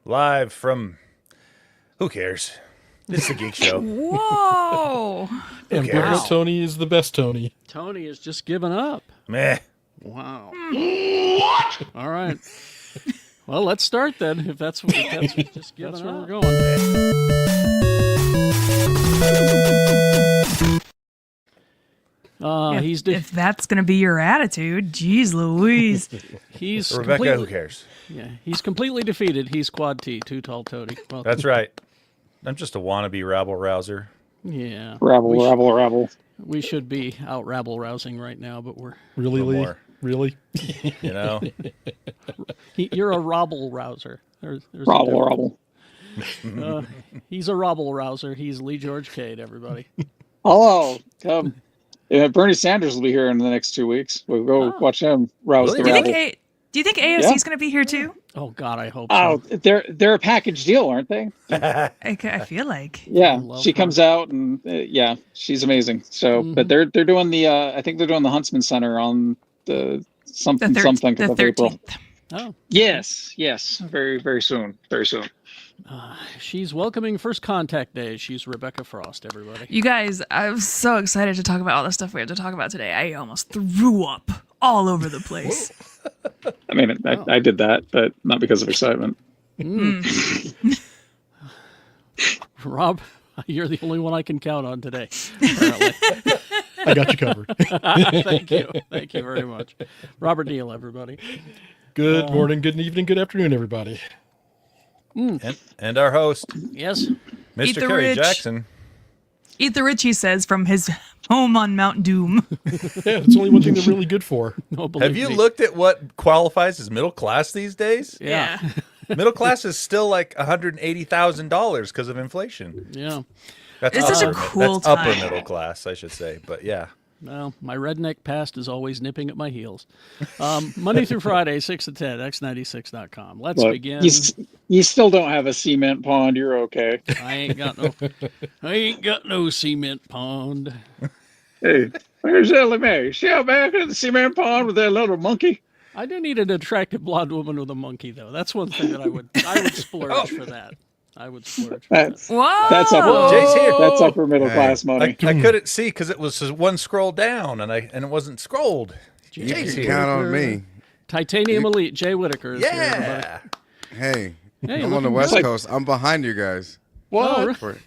live from, who cares? It's the Geek Show. Whoa! And cares? Tony is the best Tony. Tony has just given up. Meh. Wow. What? All right. Well, let's start then. If that's just giving where up. we're going. If that's going to be your attitude, geez Louise. He's Rebecca, who cares? Yeah, he's completely defeated. He's quad T, too tall Tony. Well, That's right. I'm just a wannabe rabble-rouser. Yeah. Rabble. We should be out rabble-rousing right now, but we're... Really, No Lee? more. Really? You know? You're a robble-rouser. There's a Rabble. He's a robble-rouser. He's Lee George Cade, everybody. Hello. Yeah, Bernie Sanders will be here in the next 2 weeks. We'll go watch him rouse Really? the rabble. Do you think AOC's going to be here too? Oh, God, I hope Oh, so. they're a package deal, aren't they? I feel like. Yeah, love she her. comes out and yeah, she's amazing. So, but they're doing the I think they're doing the Huntsman Center on the something The of April. 13th. Oh, Yes, very soon. she's welcoming First Contact Day. She's Rebecca Frost, everybody. You guys, I'm so excited to talk about all the stuff we have to talk about today. I almost threw up all over the place. I mean, I did that, but not because of excitement. Rob, you're the only one I can count on today, apparently. I got you covered. Thank you. Thank you very much. Robert Neal, everybody. Good morning, good evening, good afternoon, everybody. And our host, Yes. Eat Mr. the Kerry rich. Jackson. Eat the rich, he says, from his home on Mount Doom. Yeah, it's only one thing they're really good for. No, believe Have you me. looked at what qualifies as middle class these days? Yeah. Middle class is still like $180,000 because of inflation. Yeah. That's It's such a upper, cool that's upper time. middle class, I should say. But yeah. Well, my redneck past is always nipping at my heels. Monday through Friday, 6 to 10, x96.com. Let's Look, begin. you still don't have a cement pond. You're okay. I ain't got no cement pond. Hey, where's Ellie Mae? She out back in the cement pond with that little monkey? I do need an attractive blonde woman with a monkey, though. That's one thing that I would splurge for that. I would splurge for that. Whoa! That's Jay's here. That's upper middle class money. I couldn't see because it was just one scroll down and it wasn't scrolled. You Jay's can here. count on me. Titanium Elite, Jay Whitaker is here, everybody. Yeah. Hey, Hey, I'm on the looking West good. Coast. I'm behind you guys Oh, really?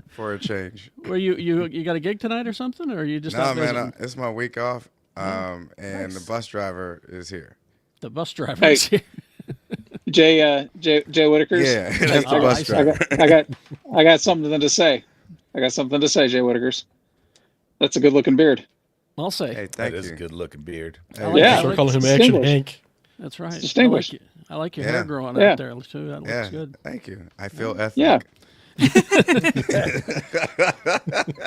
for a change. Where you got a gig tonight or something, or you just No, out man, visiting? it's my week off, and the bus driver is here. The bus driver Hey. is here. Jay Whitaker's. Yeah, that's the Oh, bus I see. driver. I got something to say. Jay Whitaker's. That's a good looking beard. I'll say. Hey, That thank is you. a good looking beard. Hey, like Yeah. Start calling him Action Distinguished. Hank. That's right. distinguished. I like your Yeah. hair growing Yeah. out there too. That looks yeah, good. thank you. I feel ethnic. Yeah.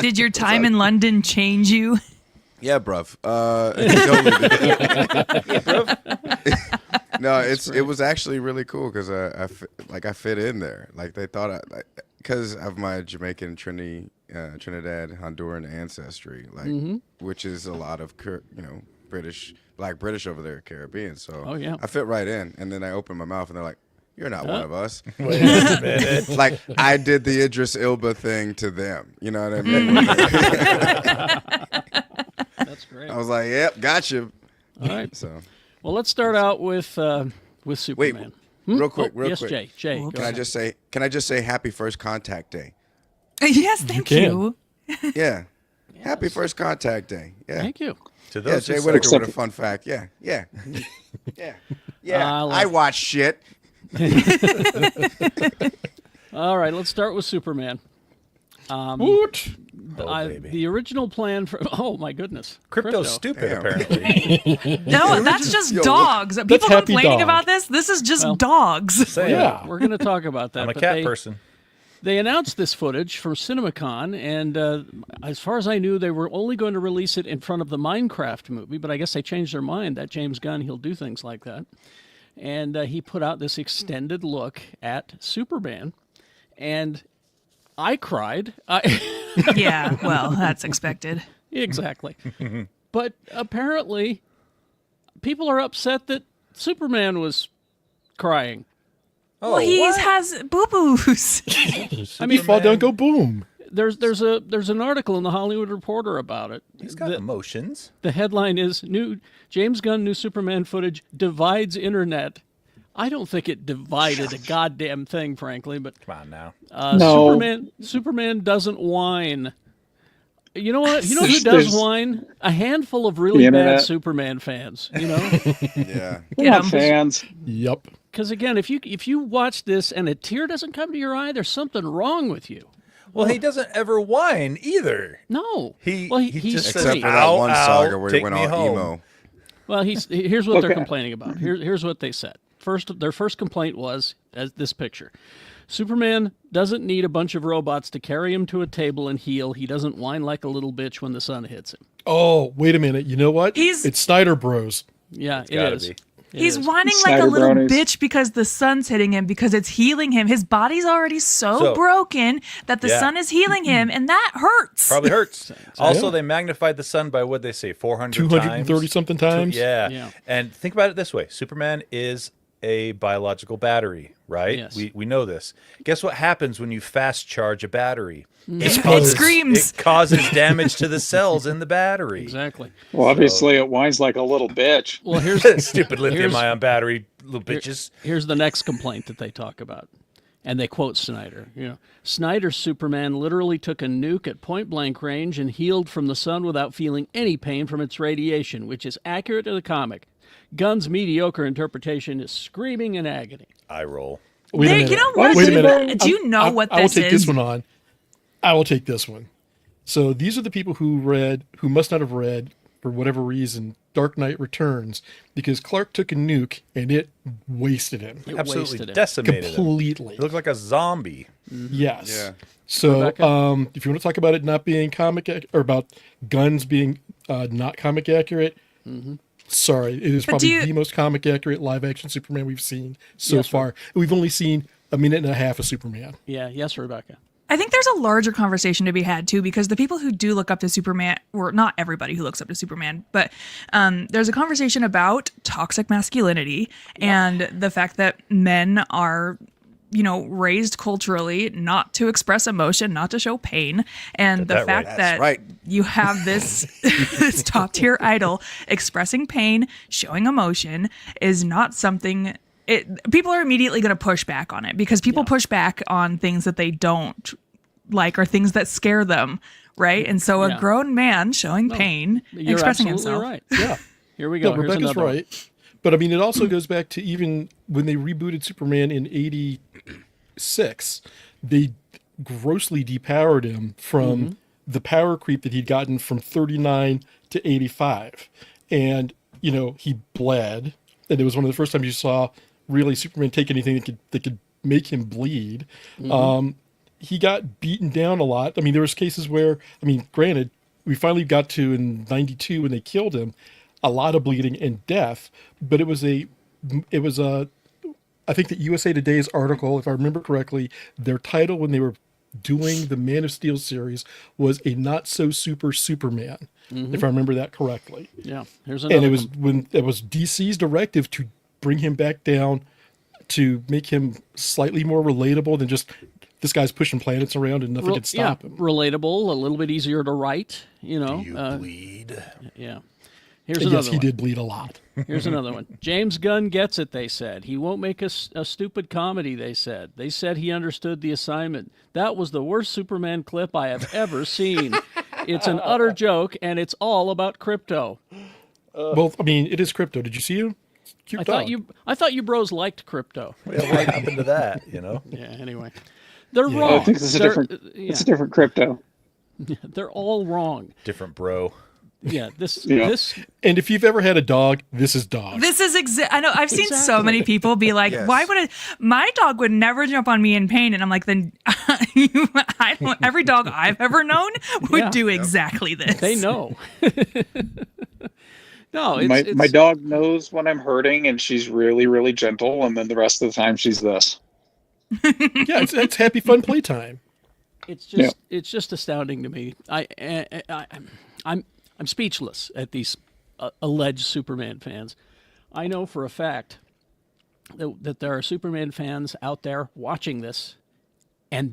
Did your time in London change you? Yeah, bruv. It totally did. No, it was actually really cool because I fit in there. Like they thought because of my Jamaican, Trinidad, Honduran ancestry, which is a lot of Black British over there, Caribbean. So Oh, yeah. I fit right in. And then I opened my mouth and they're like, "You're not one of us." Wait a minute. Like I did the Idris Elba thing to them. You know what I mean? That's great. I was like, "Yep, got you." All right. So Well, let's start out with Superman. real quick. Yes, quick. Jay. Go Can I ahead. just say Happy First Contact Day? Yes, thank can. you. Yeah. Happy First Contact Day. Yeah. Thank you. To Yeah, those Jay who Whitaker say- with a fun fact. Yeah. Yeah. I like I watch shit. All right, let's start with Superman. Woot! baby. The original plan for my goodness, Crypto's stupid, Damn. apparently. No, that's just Yo, dogs. People happy complaining dog. about this. This is just Well, dogs. Say Yeah. We're going to talk about that. I'm a but cat person. They announced this footage from CinemaCon, and as far as I knew, they were only going to release it in front of the Minecraft movie, but I guess they changed their mind. That James Gunn, he'll do things like that. And he put out this extended look at Superman, and I cried. Yeah, well, that's expected. Exactly. But apparently, people are upset that Superman was crying. Well, he what? has boo-boos. I mean, fall down, go boom. There's an article in the Hollywood Reporter about it. He's got emotions. The headline is "New James Gunn new Superman footage divides internet." I don't think it divided a goddamn thing, frankly. But Come on now. No. Superman doesn't whine. You know what? You know who does There's- whine? A handful of really The bad internet. Superman fans. You know, Yeah. We're Get not 'em. fans. Yep. because again, if you watch this and a tear doesn't come to your eye, there's something wrong with you. Well, he doesn't ever whine either. No. He he's just Except says, for that "Ow, one ow, saga where he take went me all home." emo. Well, here's what they're Okay. complaining about. Here's what they said. Their first complaint was as this picture. Superman doesn't need a bunch of robots to carry him to a table and heal. He doesn't whine like a little bitch when the sun hits him. Oh, wait a minute. You know what? He's- It's Snyder Bros. Yeah, it gotta is. be. It He's is. whining like a Snyder little bronies. bitch because the sun's hitting him, because it's healing him. His body's already so So- broken that the Yeah. sun is healing him, and that hurts. Probably hurts. Also, Yeah. they magnified the sun by what they say, 400 230 times. something times. Yeah. Yeah. And think about it this way: Superman is a biological battery, right? Yes. We know this. Guess what happens when you fast charge a battery? It screams. It causes damage to the cells in the battery. Exactly. Well, obviously it whines like a little bitch. Well, here's Stupid lithium-ion battery, little bitches. Here's the next complaint that they talk about. And they quote Snyder. Snyder's Superman literally took a nuke at point blank range and healed from the sun without feeling any pain from its radiation, which is accurate to the comic. Gunn's mediocre interpretation is screaming in agony. I roll. Wait a There- minute. you know what? Wait a minute. Do you know what I will this take is? this one on. I will take this one. So these are the people who must not have read, for whatever reason, Dark Knight Returns, because Clark took a nuke and it wasted him It Absolutely wasted it. decimated him. completely. He looked like a zombie. Yes. Yeah. So, Rebecca? if you want to talk about it not being or about guns being not comic accurate, sorry, it is But probably do you- the most comic accurate live action Superman we've seen so Yes, far. We've only seen a minute and a half of Superman. Yeah, yes, Rebecca. I think there's a larger conversation to be had too, because the people who do look up to Superman, or not everybody who looks up to Superman, but there's a conversation about toxic masculinity and the fact that men are, raised culturally not to express emotion, not to show pain, and the that fact right. that That's right. you have this this top tier idol expressing pain, showing emotion is not something. People are immediately going to push back on it because people push back on things that they don't like or things that scare them, right? And so Yeah. a grown man showing pain, You're expressing absolutely himself. right. Yeah. Here we go. No, Here's Rebecca's another one. right. But I mean, it also goes back to even when they rebooted Superman in '86, they grossly depowered him from the power creep that he'd gotten from 39 to 85. And, he bled. And it was one of the first times you saw really Superman take anything that could make him bleed. He got beaten down a lot. I mean, there was cases where, granted, we finally got to in '92 when they killed him, a lot of bleeding and death, but it was I think that USA Today's article, if I remember correctly, their title when they were doing the Man of Steel series was a not so super Superman, if I remember that correctly. Yeah, here's another And it was one. when it was DC's directive to bring him back down to make him slightly more relatable than just this guy's pushing planets around and nothing can stop him. Relatable, a little bit easier to write, Bleed. Yeah. Here's And another yes, he one. did bleed a lot. Here's another one. James Gunn gets it, they said. He won't make a stupid comedy, they said. They said he understood the assignment. That was the worst Superman clip I have ever seen. It's an utter joke, and it's all about crypto. Well, it is crypto. Did you see him? Cute I dog. thought you bros liked crypto. Yeah, what happened to that, Yeah, anyway. They're Yeah. wrong. I think it's a They're- different. yeah, It's a different crypto. they're all wrong. Different bro. Yeah, this Yeah. this And if you've ever had a dog, this is dog. This is I know I've seen so Exactly. many people be like, Yes. "Why would my dog would never jump on me in pain?" And I'm like, "Then I don't. Every dog I've ever known would Yeah. do exactly this. they know. No, it's, My dog knows when I'm hurting, and she's really, really gentle. And then the rest of the time, she's this. Yeah, it's happy fun playtime. It's just astounding to me. I'm speechless at these alleged Superman fans. I know for a fact that there are Superman fans out there watching this, and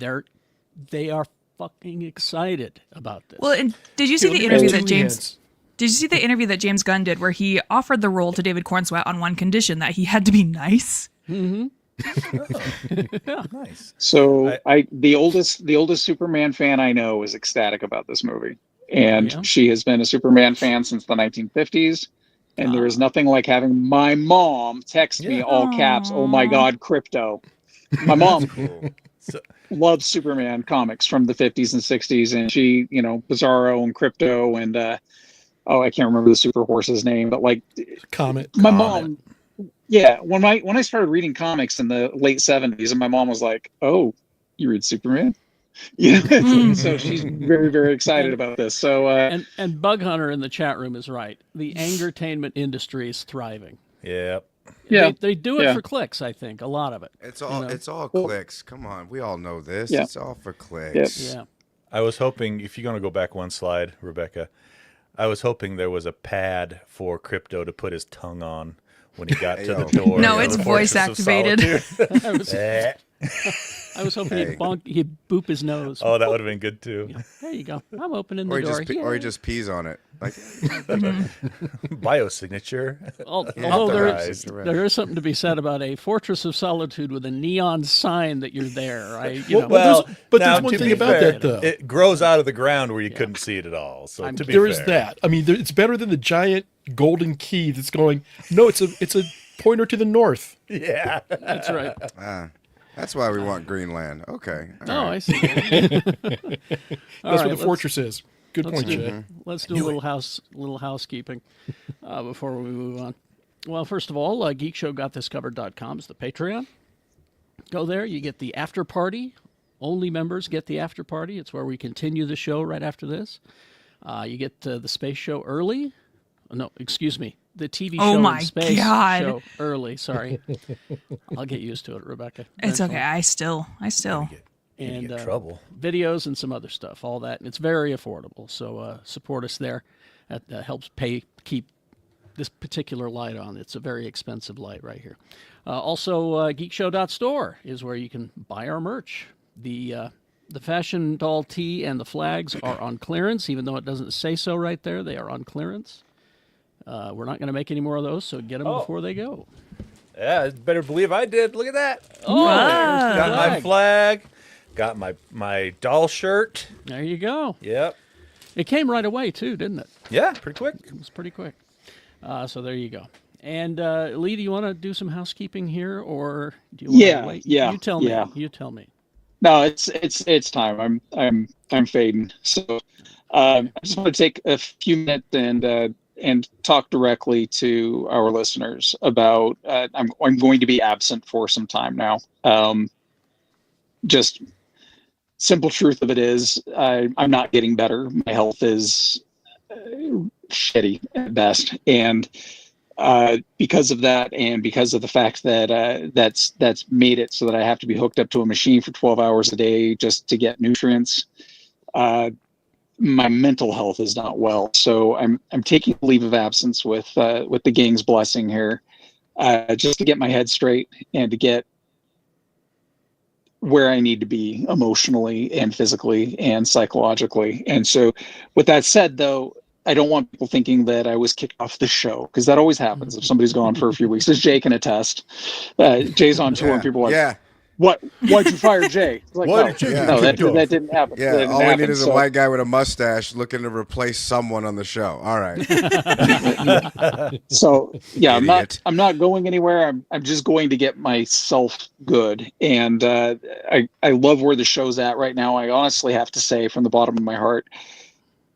they are fucking excited about this. Well, and did you see Let the me interview raise that two James? hands. Did you see the interview that James Gunn did, where he offered the role to David Cornswet on one condition, that he had to be nice? Nice. So the oldest Superman fan I know is ecstatic about this movie, and Yeah. she has been a Superman fan since the 1950s. And there is nothing like having my mom text me all caps, "Oh my God, crypto!" My mom Cool. So, loves Superman comics from the 50s and 60s, and she, Bizarro and Crypto and I can't remember the super horse's name, but like Comet. my mom, yeah, when I started reading comics in the late 70s, and my mom was like, "Oh, you read Superman?" Yeah, so she's very, very excited about this. So And Bug Hunter in the chat room is right. The angertainment industry is thriving. yeah. yeah, They do it yeah. for clicks, I think, a lot of it. It's all You know? it's all clicks. Come on, we all know this. Yeah. It's all for clicks. Yeah. I was hoping, if you're going to go back one slide, Rebecca, I was hoping there was a pad for Crypto to put his tongue on when he got to the door. No, of it's the voice Fortress of activated. Solitude. I was hoping Hey. he'd boop his nose. Oh, that would have been good too. There you go. I'm opening the Or he door. just pees on it. Like Biosignature. Although Authorized. there is something to be said about a Fortress of Solitude with a neon sign that you're there. Well, But now, there's one to thing be about fair, that, though. It grows out of the ground where you couldn't see it at all. So to be There fair, is that. I mean, it's better than the giant golden key that's going. No, it's a pointer to the north. Yeah. That's right. that's why we want Greenland. Okay. all Oh, right. I see. That's right, where the fortress is. Good point, Jay. Let's do a little housekeeping before we move on. Well, first of all, geekshowgotthiscovered.com is the Patreon. Go there, you get the after party. Only members get the after party. It's where we continue the show right after this. You get the space show early. No, excuse me. The TV show Oh my in space God. show early. Sorry. I'll get used to it, Rebecca. It's Eventually. okay. I still. And get trouble. videos and some other stuff, all that. And it's very affordable. So support us there. That helps keep this particular light on. It's a very expensive light right here. Also, geekshow.store is where you can buy our merch. The fashion doll tee and the flags are on clearance, even though it doesn't say so right there. They are on clearance. We're not going to make any more of those, so get them before they go. Yeah, better believe I did. Look at that. Oh, Got my flag. flag. Got my doll shirt. There you go. Yep. It came right away, too, didn't it? Yeah, pretty quick. It was pretty quick. So there you go. And Lee, do you want to do some housekeeping here, or do you want Yeah, to wait? yeah, You tell me. yeah. You tell me. No, it's time. I'm fading. So I just want to take a few minutes and talk directly to our listeners about. I'm going to be absent for some time now. Just simple truth of it is, I'm not getting better. My health is shitty at best, and because of that, and because of the fact that that's made it so that I have to be hooked up to a machine for 12 hours a day just to get nutrients. My mental health is not well, so I'm taking a leave of absence with the gang's blessing here, just to get my head straight and to get where I need to be emotionally and physically and psychologically. And so, with that said, though, I don't want people thinking that I was kicked off the show, because that always happens if somebody's gone for a few weeks. As Jay can attest, Jay's on tour and people are like, yeah. Why'd you fire Jay? It's like, Why no, did you no, get that didn't happen. That Yeah, didn't all we happen. need is a So- white guy with a mustache looking to replace someone on the show. All right. So yeah, Idiot. I'm not going anywhere. I'm just going to get myself good. And I love where the show's at right now. I honestly have to say, from the bottom of my heart,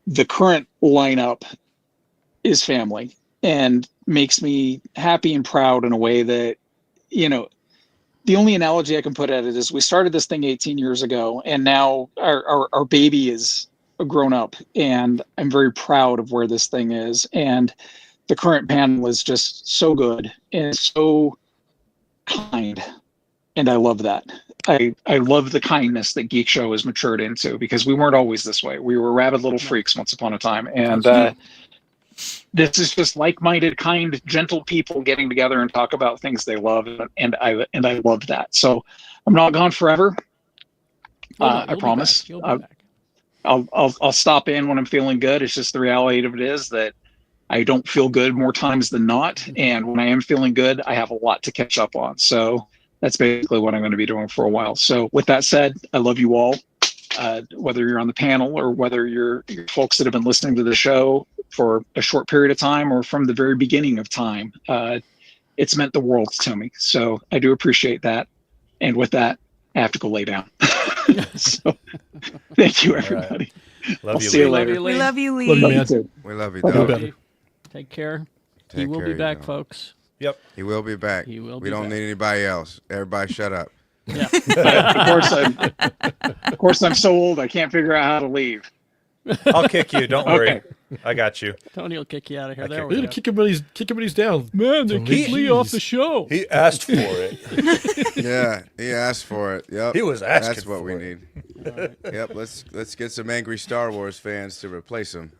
the current lineup is family and makes me happy and proud in a way that, the only analogy I can put at it is we started this thing 18 years ago, and now our baby is a grown up, and I'm very proud of where this thing is. And the current panel is just so good and so kind. And I love that. I love the kindness that Geek Show has matured into, because we weren't always this way. We were rabid little freaks once upon a time. And this is just like-minded, kind, gentle people getting together and talk about things they love, and I love that. So I'm not gone forever. Oh, no, I you'll be promise. back. You'll be back. I'll stop in when I'm feeling good. It's just the reality of it is that I don't feel good more times than not, and when I am feeling good, I have a lot to catch up on. So that's basically what I'm going to be doing for a while. So with that said, I love you all. Whether you're on the panel or whether you're folks that have been listening to the show for a short period of time or from the very beginning of time, it's meant the world to me. So I do appreciate that. And with that, I have to go lay down. So thank you, everybody. Love I'll you, see you Lee. later. We love you, Lee. Love you, man. Too. We love you, Bye-bye. dog. better. Take care. He Take will care be of back, you. folks. Yep. He will be back. He will We be don't back. need anybody else. Everybody shut up. Yeah. Of course, I'm so old I can't figure out how to leave. I'll kick you. Don't worry. I got you. Tony will kick you out of here. There kick we They're go. gonna kick him when he's down. Man, they Tony, kicked Lee off the jeez. show. He asked for it. Yeah, he asked for it. Yep. He was asking That's what for we it. need. Yep. Let's get some angry Star Wars fans to replace him.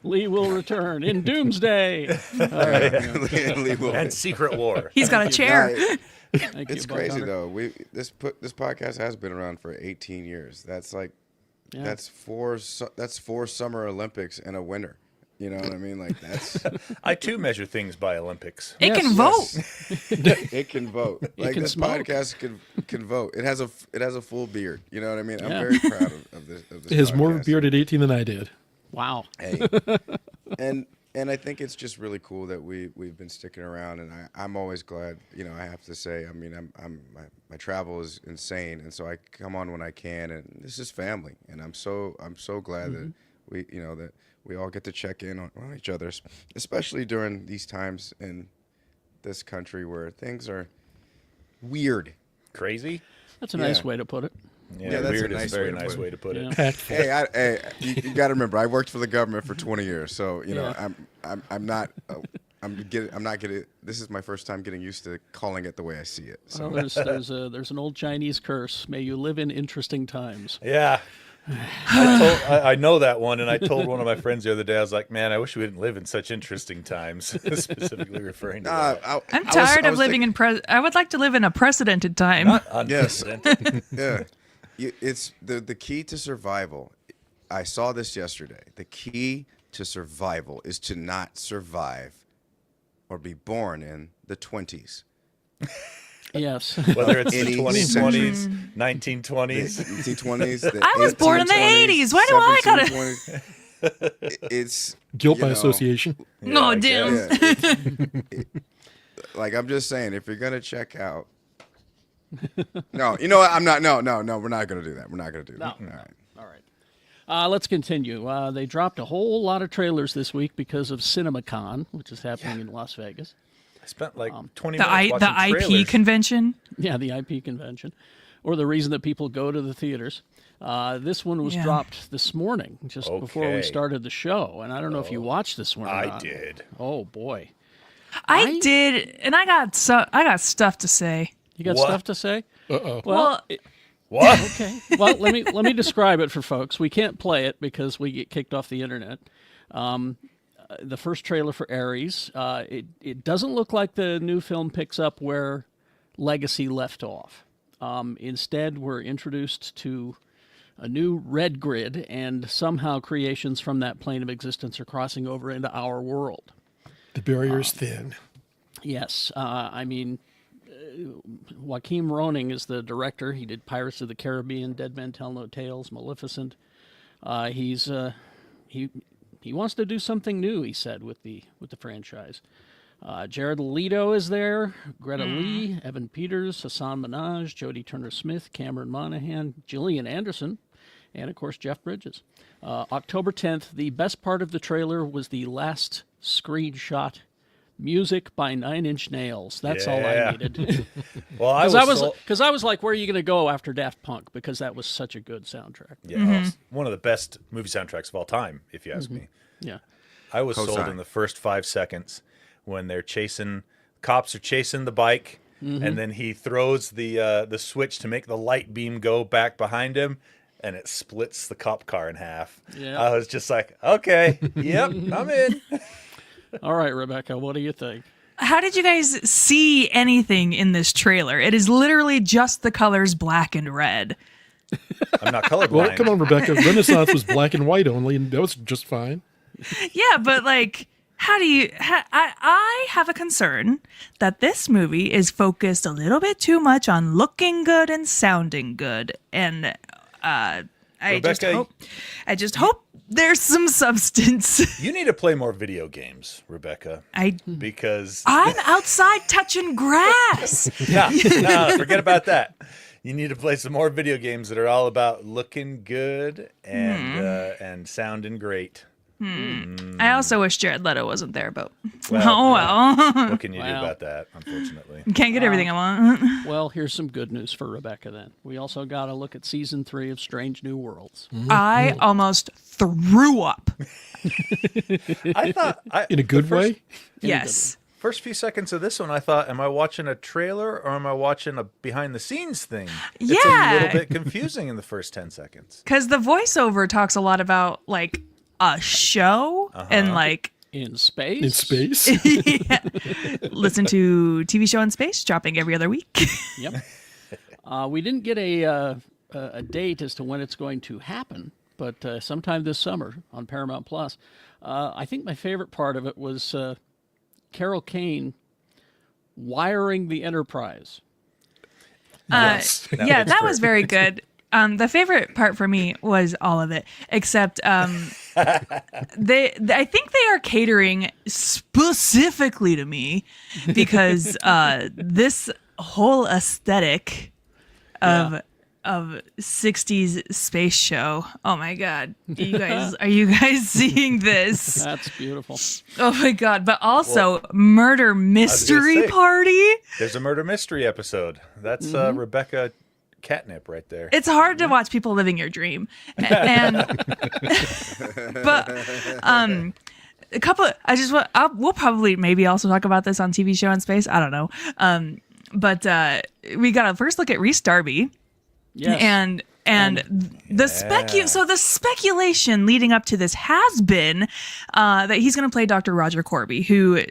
Lee will return in Doomsday. Lee will- And Secret War. He's got a chair. Nah, Thank it's you, Buck crazy Hunter. though. This podcast has been around for 18 years. That's like Yeah. that's four Summer Olympics and a winter. You know what I mean? Like that's I too measure things by Olympics. It Yes, can vote. it can vote. Like can this smoke. podcast can vote. It has a full beard. You know what I mean? I'm Yeah. very proud of this. Of this He has more of a podcast. beard at 18 than I did. Wow. Hey, and I think it's just really cool that we've been sticking around, and I'm always glad. You know, I have to say, I mean, my travel is insane, and so I come on when I can, and this is family, and I'm so glad that we all get to check in on each other, especially during these times in this country where things are weird. Crazy? That's a nice Yeah. way to put it. Yeah, that's a weird is nice a very way to nice put it. way to put Yeah. it. Tactful. You got to remember, I worked for the government for 20 years, so you know Yeah. I'm not getting. This is my first time getting used to calling it the way I see it. So Well, there's an old Chinese curse. May you live in interesting times. Yeah. I know that one, and I told one of my friends the other day, I was like, man, I wish we didn't live in such interesting times, specifically referring to that. I'm tired of living in I would like to live in a precedented time. Yes. Unprecedented. Yeah, it's the key to survival. I saw this yesterday. The key to survival is to not survive or be born in the 20s. Yes. Whether it's the Any 2020s, 1920s. 1920s. I was born in the 80s. Why do I gotta- It's Guilt you by know, association. No, I damn. guess. Yeah, like I'm just saying, if you're gonna check out, no, you know what? I'm not. No, we're not gonna do that. We're not gonna do that. No. All right. All right. Let's continue. They dropped a whole lot of trailers this week because of CinemaCon, which is happening in Las Vegas. I spent like 20 The minutes watching IP trailers. convention. Yeah, the IP convention, or the reason that people go to the theaters. This one was Yeah. dropped this morning, just before we Okay. started the show. And I don't know if you watched this one or I not. did. Oh, boy. I did, and I got stuff to say. You got What? stuff to say? Uh-oh. Well, What? okay. Well, let me describe it for folks. We can't play it because we get kicked off the internet. The first trailer for Aries, it doesn't look like the new film picks up where Legacy left off. Instead, we're introduced to a new red grid, and somehow creations from that plane of existence are crossing over into our world. The barrier's thin. Yes, I mean, Joaquin Roning is the director. He did Pirates of the Caribbean, Dead Men Tell No Tales, Maleficent. He wants to do something new, he said, with the franchise. Jared Leto is there, Greta Lee, Evan Peters, Hassan Minaj, Jodie Turner-Smith, Cameron Monaghan, Gillian Anderson, and, of course, Jeff Bridges. October 10th, the best part of the trailer was the last screenshot. Music by Nine Inch Nails. That's all I Yeah. needed. Well, I Because I was like, where are you going to go after Daft Punk? Because that was such a good soundtrack. yeah, it's one of the best movie soundtracks of all time, if you ask me. Yeah. I was sold Cosign. in the first 5 seconds when cops are chasing the bike, and then he throws the switch to make the light beam go back behind him, and it splits the cop car in half. Yeah. I was just like, okay, yep, I'm in. All right, Rebecca, what do you think? How did you guys see anything in this trailer? It is literally just the colors black and red. I'm not colorblind. Well, come on, Rebecca. Renaissance was black and white only, and that was just fine. Yeah, but like, how do you? I have a concern that this movie is focused a little bit too much on looking good and sounding good, and I Rebecca, just hope there's some substance. You need to play more video games, Rebecca, because I'm outside touching grass. no, forget about that. You need to play some more video games that are all about looking good and sounding great. I also wish Jared Leto wasn't there, but Well, well. What can you do Wow. about that, unfortunately? Can't get everything I want. Well, here's some good news for Rebecca then. We also got to look at season 3 of Strange New Worlds. I almost threw up. I thought In a good way? Yes. First few seconds of this one, I thought, am I watching a trailer or am I watching a behind-the-scenes thing? It's a Yeah. little bit confusing in the first 10 seconds. Because the voiceover talks a lot about like a show and like In space? In space? listen to TV show in space dropping every other week. Yep. We didn't get a date as to when it's going to happen, but sometime this summer on Paramount Plus. I think my favorite part of it was Carol Kane wiring the Enterprise. Yes. Yeah, that was very good. The favorite part for me was all of it, except I think they are catering specifically to me because this whole aesthetic of 60s space show. Oh my god. Are you guys seeing this? That's beautiful. Oh my god, but also murder mystery say. party. There's a murder mystery episode. That's Rebecca Catnip right there. It's hard to watch people living your dream. And but a couple we'll probably maybe also talk about this on TV show in space. I don't know. But we got to first look at Rhys Darby. Yes. And the the speculation leading up to this has been that he's going to play Dr. Roger Corby, who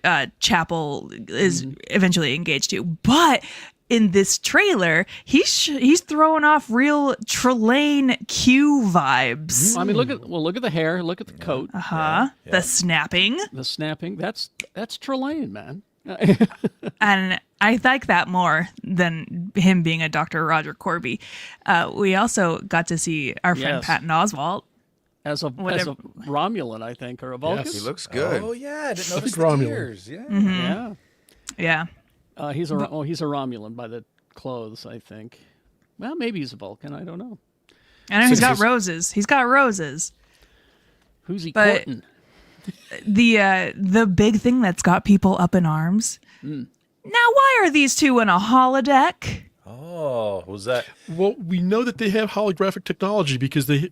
Chapel is eventually engaged to. But in this trailer, he's throwing off real Trelane Q vibes. I mean, look at the hair, look at the coat, The snapping. the snapping. That's Trelane, man. And I like that more than him being a Dr. Roger Corby. We also got to see our friend Yes. Patton Oswalt. As a Romulan, I think, or a Vulcan. Yes. He looks good. Oh yeah, I didn't notice think the Romulan. ears. Yeah. Yeah. Yeah. He's a Romulan by the clothes, I think. Well, maybe he's a Vulcan. I don't know. I know he's got Since- roses. He's got roses. Who's he But- courting? The big thing that's got people up in arms. Now, why are these two in a holodeck? Oh, was that? Well, we know that they have holographic technology because they.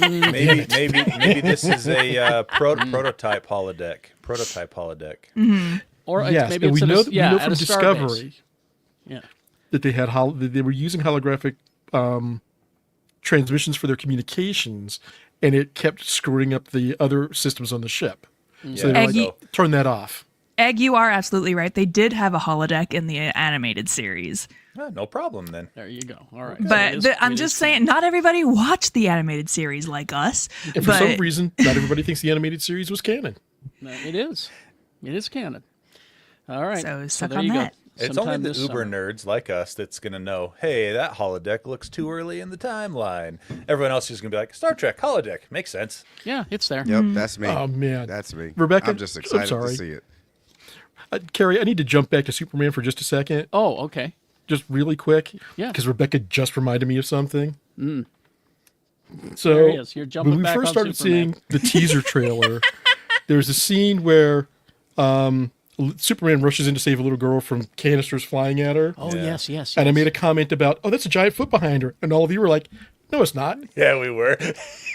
Maybe this is a prototype holodeck. Prototype holodeck. Or Yes, maybe and it's we know, we know at from a star base. Discovery Yeah. that they had that they were using holographic transmissions for their communications, and it kept screwing up the other systems on the ship. So they were Aggie- like, turn that off. Egg, you are absolutely right. They did have a holodeck in the animated series. No problem then. There you go. All right. But I'm just saying, not everybody watched the animated series like us. And for but some reason, not everybody thinks the animated series was canon. It is. It is canon. All right. So suck there on you that. go. It's Sometime only the this uber summer. nerds like us that's going to know, hey, that holodeck looks too early in the timeline. Everyone else is going to be like, Star Trek, holodeck. Makes sense. Yeah, it's there. Yep, that's me. Oh, man. That's me. Rebecca, I'm just I'm excited to sorry. see it. Carrie, I need to jump back to Superman for just a second, Oh, okay. just really quick. Yeah. Because Rebecca just reminded me of something. There So he is. You're jumping when we back first on started Superman. seeing the teaser trailer, there was a scene where Superman rushes in to save a little girl from canisters flying at her. Oh, Yeah. yes. And I made a comment about, oh, that's a giant foot behind her. And all of you were like, no, it's not. Yeah, we were.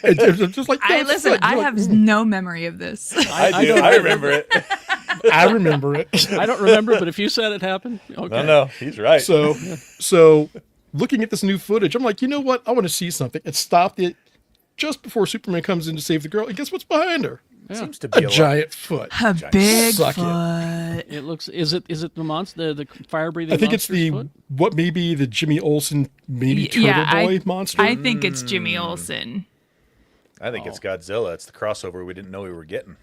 And I'm just like, no, it's listen, not. I You're like, have no memory of this. I do. I remember it. I remember it. I don't remember, but if you said it happened, okay. No, he's right. So looking at this new footage, I'm like, you know what? I want to see something. It stopped it just before Superman comes in to save the girl. And guess what's behind her? Seems to be A giant foot. A big Suck it. foot. It looks. Is it the monster? The fire breathing. I think it's monster's the foot? what may be the Jimmy Olsen, maybe Turtle Yeah, Boy monster. I think it's Jimmy Olsen. I think it's Godzilla. It's the crossover we didn't know we were getting.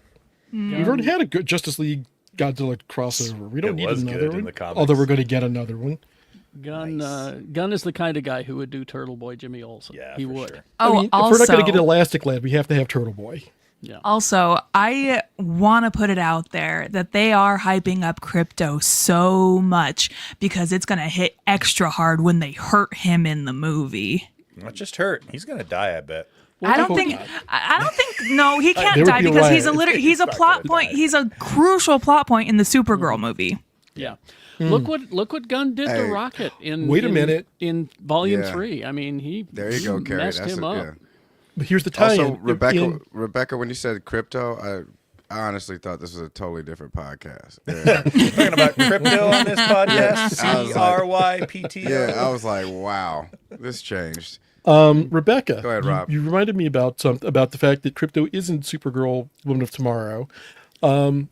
We've already had a good Justice League Godzilla crossover. We don't need was another good in one. the comics. Although we're going to get another one. Gunn is the kind of guy who would do Turtle Boy Jimmy Olsen. Yeah, he for would. sure. Oh, I mean, if also, we're not going to get Elastic Lad, we have to have Turtle Boy. Yeah. Also, I want to put it out there that they are hyping up Crypto so much because it's going to hit extra hard when they hurt him in the movie. Not just hurt. He's gonna die, I bet. I don't think. No, he can't There would die be a because riot. he's a plot gonna point. die. He's a crucial plot point in the Supergirl movie. Yeah. Look what Gunn did to Hey, Rocket in wait a minute. in Volume Yeah. 3. I mean, he There you go, Carrie. messed him up. Yeah. But here's the tie-in. Also, Rebecca, when you said crypto, I honestly thought this was a totally different podcast. Yeah, We're talking about crypto on this podcast. I was like- CRYPTO. yeah, I was like, wow, this changed. Rebecca, Go ahead, Rob. You reminded me about the fact that Crypto isn't Supergirl Woman of Tomorrow, and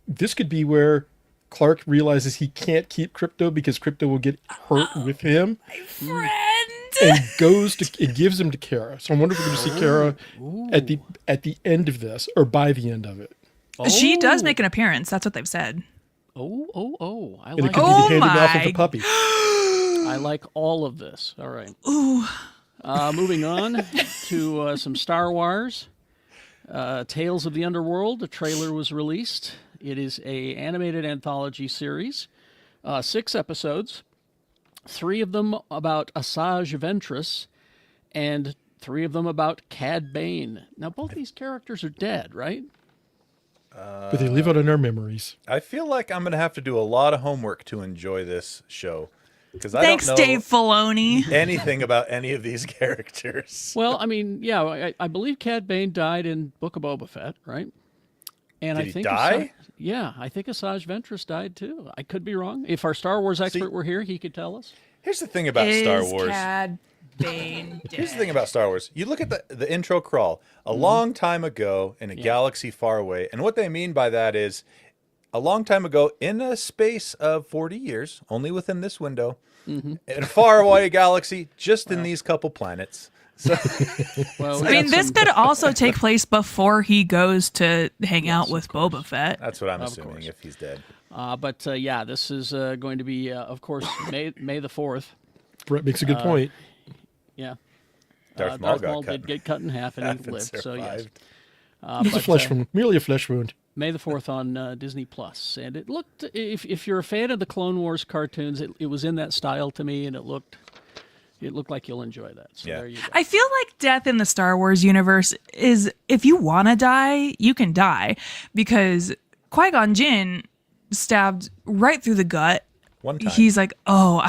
this could be where Clark realizes he can't keep Crypto because Crypto will get hurt with him, Friend. and gives him to Kara. So I wonder if we're going to see Kara at the end of this or by the end of it, She does make an appearance. That's what they've said. Oh, I and it like could be Oh the handing off of the my- puppy. I like all of this. All right. Ooh. Moving on to some Star Wars. Tales of the Underworld. A trailer was released. It is a animated anthology series. 6 episodes. 3 of them about Asajj Ventress, and 3 of them about Cad Bane. Now, both these characters are dead, right? But they live out in our memories. I feel like I'm gonna have to do a lot of homework to enjoy this show because I Thanks, don't know Dave Filoni. anything about any of these characters. Well, I mean, yeah, I believe Cad Bane died in Book of Boba Fett, right? And Did I he think die? I think Asajj Ventress died too. I could be wrong. If our Star Wars expert were here, he could tell us. Here's the thing about Is Star Wars. Cad Bane dead? Here's the thing about Star Wars. You look at the intro crawl. A long time ago in a galaxy far away. And what they mean by that is a long time ago in a space of 40 years, only within this window, in a far away galaxy, just in these couple planets. So, Well, I mean, this could also take place before he goes to hang out with Boba Fett. that's what I'm Of assuming course. if he's dead. but yeah, this is going to be, of course, May the 4th. Brett makes a good point. Yeah. Darth Maul got cut did get cut in half and he and lived. So yes. survived. It's a flesh wound, merely a flesh wound. May the 4th on Disney Plus, and it looked. If you're a fan of the Clone Wars cartoons, it was in that style to me, and it looked like you'll enjoy that. So Yeah. there you go. I feel like death in the Star Wars universe is if you want to die, you can die because Qui-Gon Jinn stabbed right through the gut. One time. He's like, "Oh,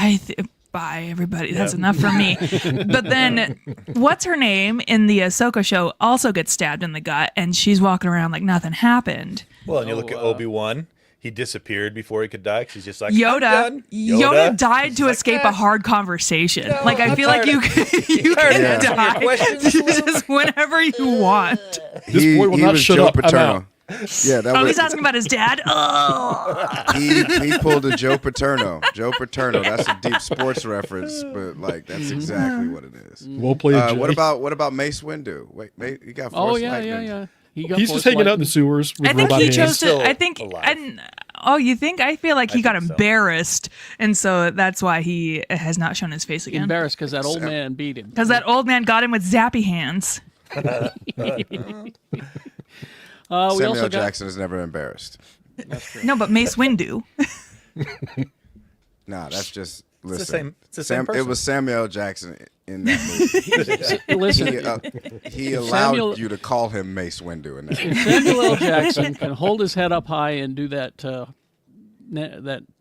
bye everybody. That's enough for me." But then what's her name in the Ahsoka show also gets stabbed in the gut and she's walking around like nothing happened. Well, and you look at Obi-Wan. He disappeared before he could die because he's just like, Yoda I'm done. Yoda died to He's like, escape "Ah." a hard conversation. Like I I'm feel like tired you tired of can answering die questions, Luke? just whenever you want. This boy will not was shut Joe up. I'm Paterno. out. Yeah, that Oh, was he's asking about his dad. Oh, he pulled a Joe Paterno. Joe Paterno. That's a deep sports reference, but like that's exactly what it is. Well played, Jay. What about Mace Windu? Wait, he got Oh Force yeah, Lightning. yeah. He got He's Force just hanging out in the Lightning. sewers with I think robot he hands. chose to. Still I think. alive. Oh, you think? I feel like he got think so. embarrassed, and so that's why he has not shown his face again. Embarrassed because that old man beat him. Because that old man got him with zappy hands. We also Samuel got Jackson is never embarrassed. No, but Mace Windu. Nah, that's just the listen. same- it's the same It person. was Samuel Jackson in that movie. listen. He allowed Samuel- you to call him Mace Windu in that. If Samuel L. Jackson can hold his head up high and do that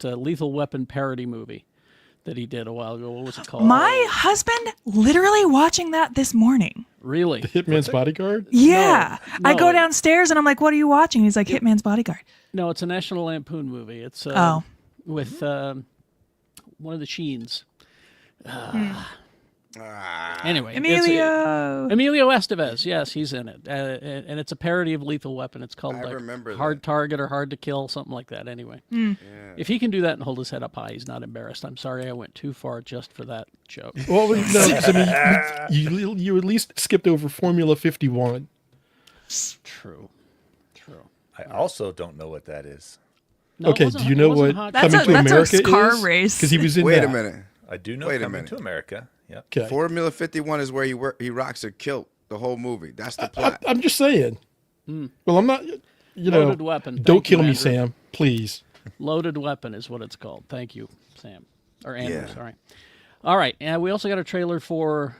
Lethal Weapon parody movie that he did a while ago. What was it called? My husband literally watching that this morning. Really? Hitman's Bodyguard? Yeah. I go no. downstairs and I'm like, what are you watching? He's like, Hitman's Bodyguard. No, it's a National Lampoon movie. It's Oh. with one of the Sheens. Anyway, Emilio. Emilio Estevez, yes, he's in it, and it's a parody of Lethal Weapon. It's called I remember Hard that. Target or Hard to Kill, something like that. Anyway, if he can do that and hold his head up high, he's not embarrassed. I'm sorry I went too far just for that joke. Well, no, 'cause, I mean, you at least skipped over Formula 51. True. I also don't know what that is. No, it Okay, wasn't- do you it know wasn't what hot That's Coming a- to that's a America car is? race. Because he was in Wait that. a minute. I do know Wait a Coming minute. to America. Yep. Okay. Formula 51 is where he rocks a kilt the whole movie. That's the plot. I'm just saying. Well, I'm not. You know, Loaded Weapon. don't Thank you, kill me, Andrew. Sam. Please. Loaded Weapon is what it's called. Thank you, Sam. Or Andrew, Yeah. sorry. All right, and we also got a trailer for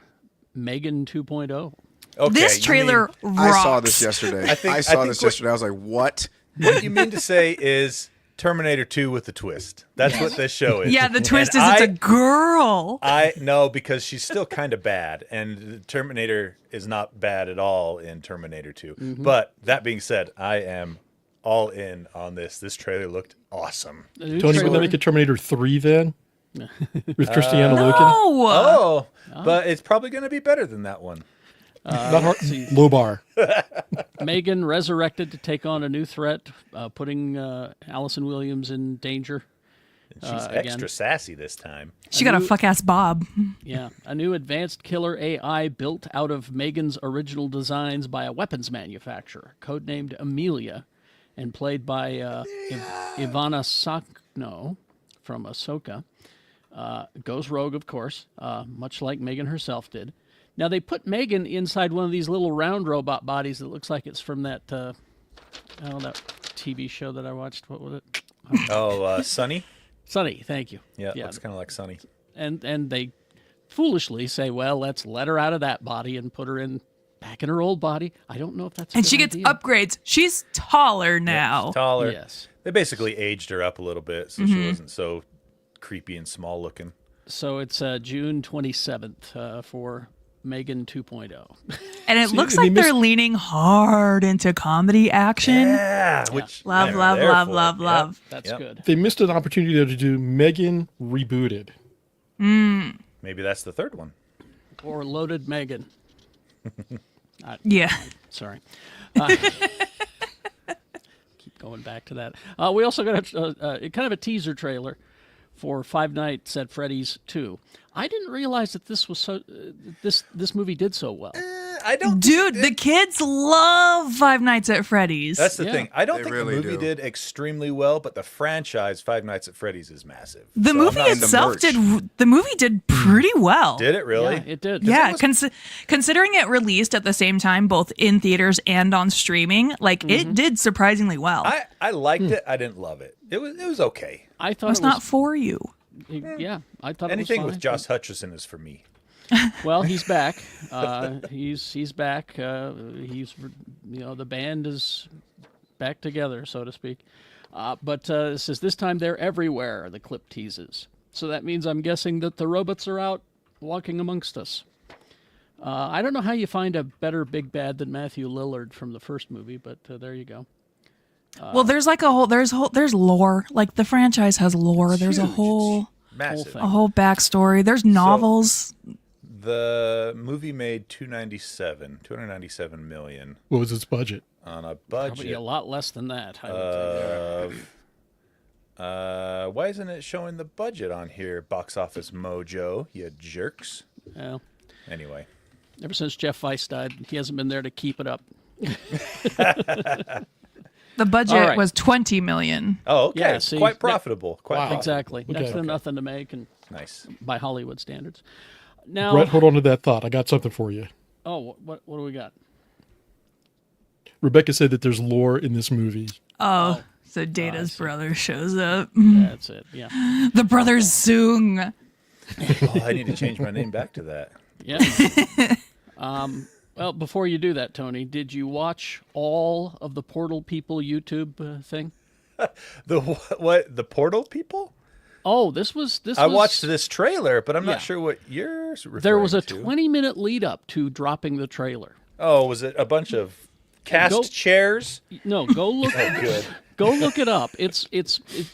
Megan 2.0. Okay, This you trailer mean- rocks. I saw this yesterday. I saw this yesterday. I was like, what? what you mean to say is Terminator 2 with a twist. That's what this show is. Yeah, the twist And is it's a girl. I know, because she's still kind of bad, and Terminator is not bad at all in Terminator 2. But that being said, I am all in on this. This trailer looked awesome. The new Tony, will trailer- they make a Terminator 3 then? With Christiana Loken? No. Oh, but it's probably going to be better than that one. Not hard. Low bar. Megan resurrected to take on a new threat, putting Allison Williams in danger. She's Again. extra sassy this time. She got a fuck ass Bob. Yeah, a new advanced killer AI built out of Megan's original designs by a weapons manufacturer, codenamed Amelia, and played by Ivana Sakno from Ahsoka. Goes rogue, of course, much like Megan herself did. Now, they put Megan inside one of these little round robot bodies that looks like it's from that, that TV show that I watched. What was it? Oh, Sunny? Sunny, thank you. Yeah, looks kind of like Sunny. And they foolishly say, well, let's let her out of that body and put her back in her old body. I don't know if that's a And good she gets idea. upgrades. She's taller now. She's taller. Yes. They basically aged her up a little bit so she wasn't so creepy and small looking. So it's June 27th for Megan 2.0. And it looks and they like they're missed- leaning hard into comedy action. Yeah, which Love, I'm love, there love, for. love, Yep. love. That's Yep. good. They missed an opportunity there to do Megan rebooted. Maybe that's the third one. Or Loaded Megan. Yeah. Sorry. Keep going back to that. We also got a kind of a teaser trailer for Five Nights at Freddy's 2. I didn't realize that this was so. This movie did so well. I don't. Dude, the kids love Five Nights at Freddy's. That's the Yeah. thing. I don't They think really the movie do. did extremely well, but the franchise Five Nights at Freddy's is massive. the So I'm movie not- itself merch. did pretty well. Did it really? Yeah, it did. Yeah, it was- considering it released at the same time, both in theaters and on streaming, like it did surprisingly well. I liked it. I didn't love it. It was okay. I thought it's it was not for you. Yeah, I thought Anything it was with fine. Josh Hutcherson is for me. Well, he's back. He's back. He's the band is back together, so to speak. But it says this time they're everywhere. The clip teases. So that means I'm guessing that the robots are out walking amongst us. I don't know how you find a better big bad than Matthew Lillard from the first movie, but there you go. Well, there's like there's lore. Like the franchise has lore. There's a huge. whole Massive. thing. backstory. There's novels. The movie made 297 million What was its budget? on a Probably budget a lot less than that. I would think. of. Why isn't it showing the budget on here? Box Office Mojo, you jerks. Well, Anyway, ever since Jeff Weiss died, he hasn't been there to keep it up. The budget All right. was 20 million. oh okay, Yeah, it's see, quite that- profitable. Quite profitable. Exactly. Next to Okay. nothing to make, and Nice. by Hollywood standards. Now, Brett, hold on to that thought. I got something for you. oh, what do we got? Rebecca said that there's lore in this movie. Oh, so Data's brother shows up. That's it. Yeah, The brothers Zoong. Oh, I need to change my name back to that. yeah. Well, before you do that, Tony, did you watch all of the Portal People YouTube thing? The what? The Portal people? Oh, this was. I watched this trailer, but I'm Yeah. not sure what you're referring There was a to. 20-minute lead up to dropping the trailer. Oh, was it a bunch of cast Go- chairs? No, go look. Good. Go look it up.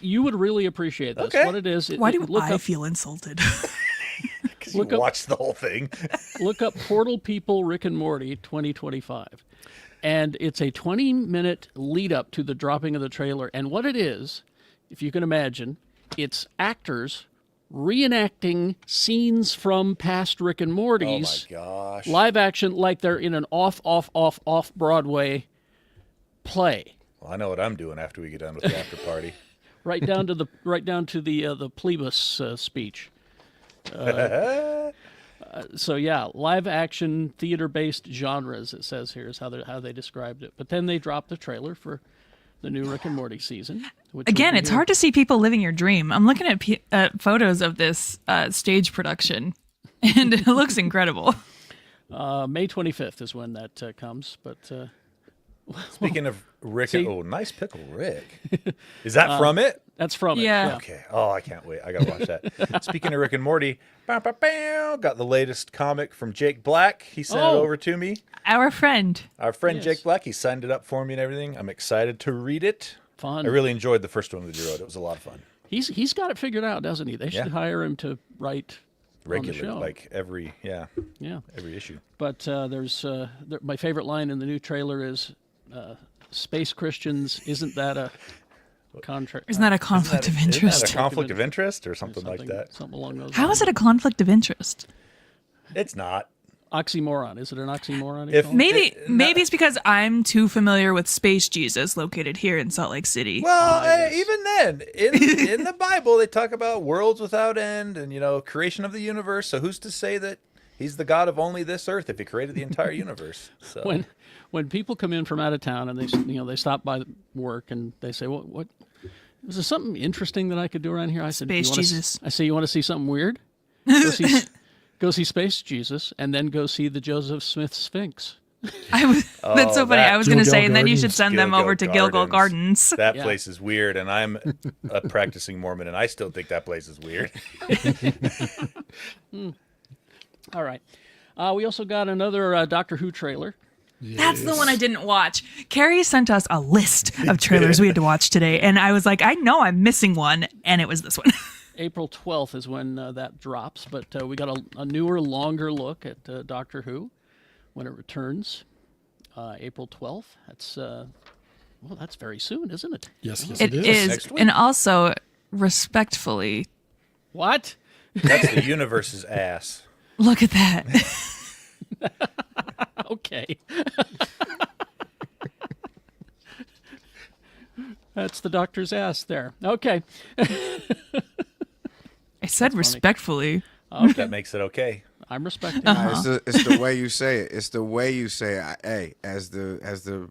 You would really appreciate this. Okay. What it is? Why do look I up, feel insulted? 'Cause Look you up- watched the whole thing. Look up Portal People Rick and Morty 2025. And it's a 20-minute lead up to the dropping of the trailer. And what it is, if you can imagine, it's actors reenacting scenes from past Rick and Oh my Morty's gosh. live action, like they're in an off Broadway play. Well, I know what I'm doing after we get done with the after party. Right down to the the plebis speech. So yeah, live action theater based genres. It says here is how they described it. But then they dropped the trailer for the new Rick and Morty season. Which Again, will be it's here. hard to see people living your dream. I'm looking at photos of this stage production, and it looks incredible. May 25th is when that comes. But Speaking of Rick, See? oh, nice pickle, Rick. Is that from it? that's from Yeah. it. Okay. Oh, I can't wait. I gotta watch that. Speaking of Rick and Morty, bow, bow, bow, got the latest comic from Jake Black. He sent it Oh. over to me. Our friend. Our friend Yes. Jake Black. He signed it up for me and everything. I'm excited to read it. Fun. I really enjoyed the first one that you wrote. It was a lot of fun. He's got it figured out, doesn't he? They should Yeah. hire him to write on the Regularly, show. like every yeah. issue. But my favorite line in the new trailer is, "Space Christians, isn't that a contract?" Isn't that a conflict of Isn't interest? that a conflict of interest or something like that? Something along those How lines. is it a conflict of interest? It's not. Oxymoron. Is it an oxymoron? If- Maybe It- maybe it's because I'm too familiar with Space Jesus, located here in Salt Lake City. Well, yes. even then, in the Bible, they talk about worlds without end and creation of the universe. So who's to say that he's the God of only this earth if he created the entire universe? So when people come in from out of town and they stop by work and they say, what is there something interesting that I could do around here? I said, Space "You wanna Jesus." I say, you want to see something weird? Go see Space Jesus, and then go see the Joseph Smith Sphinx. That's so funny. that- I was going to say, Gilgal and then you should Gardens. send them Gilgal over to Gilgal Gardens. That Yeah. place is weird, and I'm a practicing Mormon, and I still think that place is weird. All right. We also got another Doctor Who trailer. That's the one I didn't watch. Carrie sent us a list of trailers we had to watch today, and I was like, I know I'm missing one, and it was this one. April 12th is when that drops, but we got a newer, longer look at Doctor Who when it returns. April 12th. That's very soon, isn't it? Yes, yes, It is, Next week. and also respectfully, What? That's the universe's ass. look at that. Okay. That's the Doctor's ass there. Okay. I said respectfully. That makes it okay. I'm respecting. It's the way you say it. It's the way you say it. Hey, as the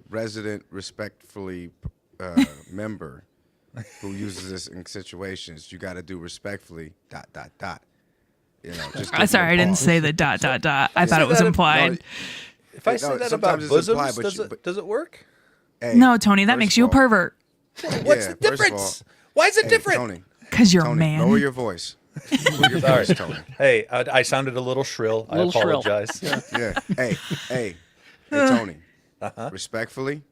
resident respectfully member who uses this in situations, you got to do respectfully. ... Just give Sorry, it a I didn't pause. say the ... I thought it was that- implied. If I say No, that about sometimes it's bosoms, implied, but does it work? Hey, No, Tony, that first makes of you a all- pervert. What's Yeah, the first of difference? all- Why is it Hey, different? Tony, Because you're a Tony, man. lower your voice. Lower your Sorry. voice, Tony. Hey, I sounded a little shrill. I Little shrill. apologize. Yeah. Hey, Tony. Respectfully,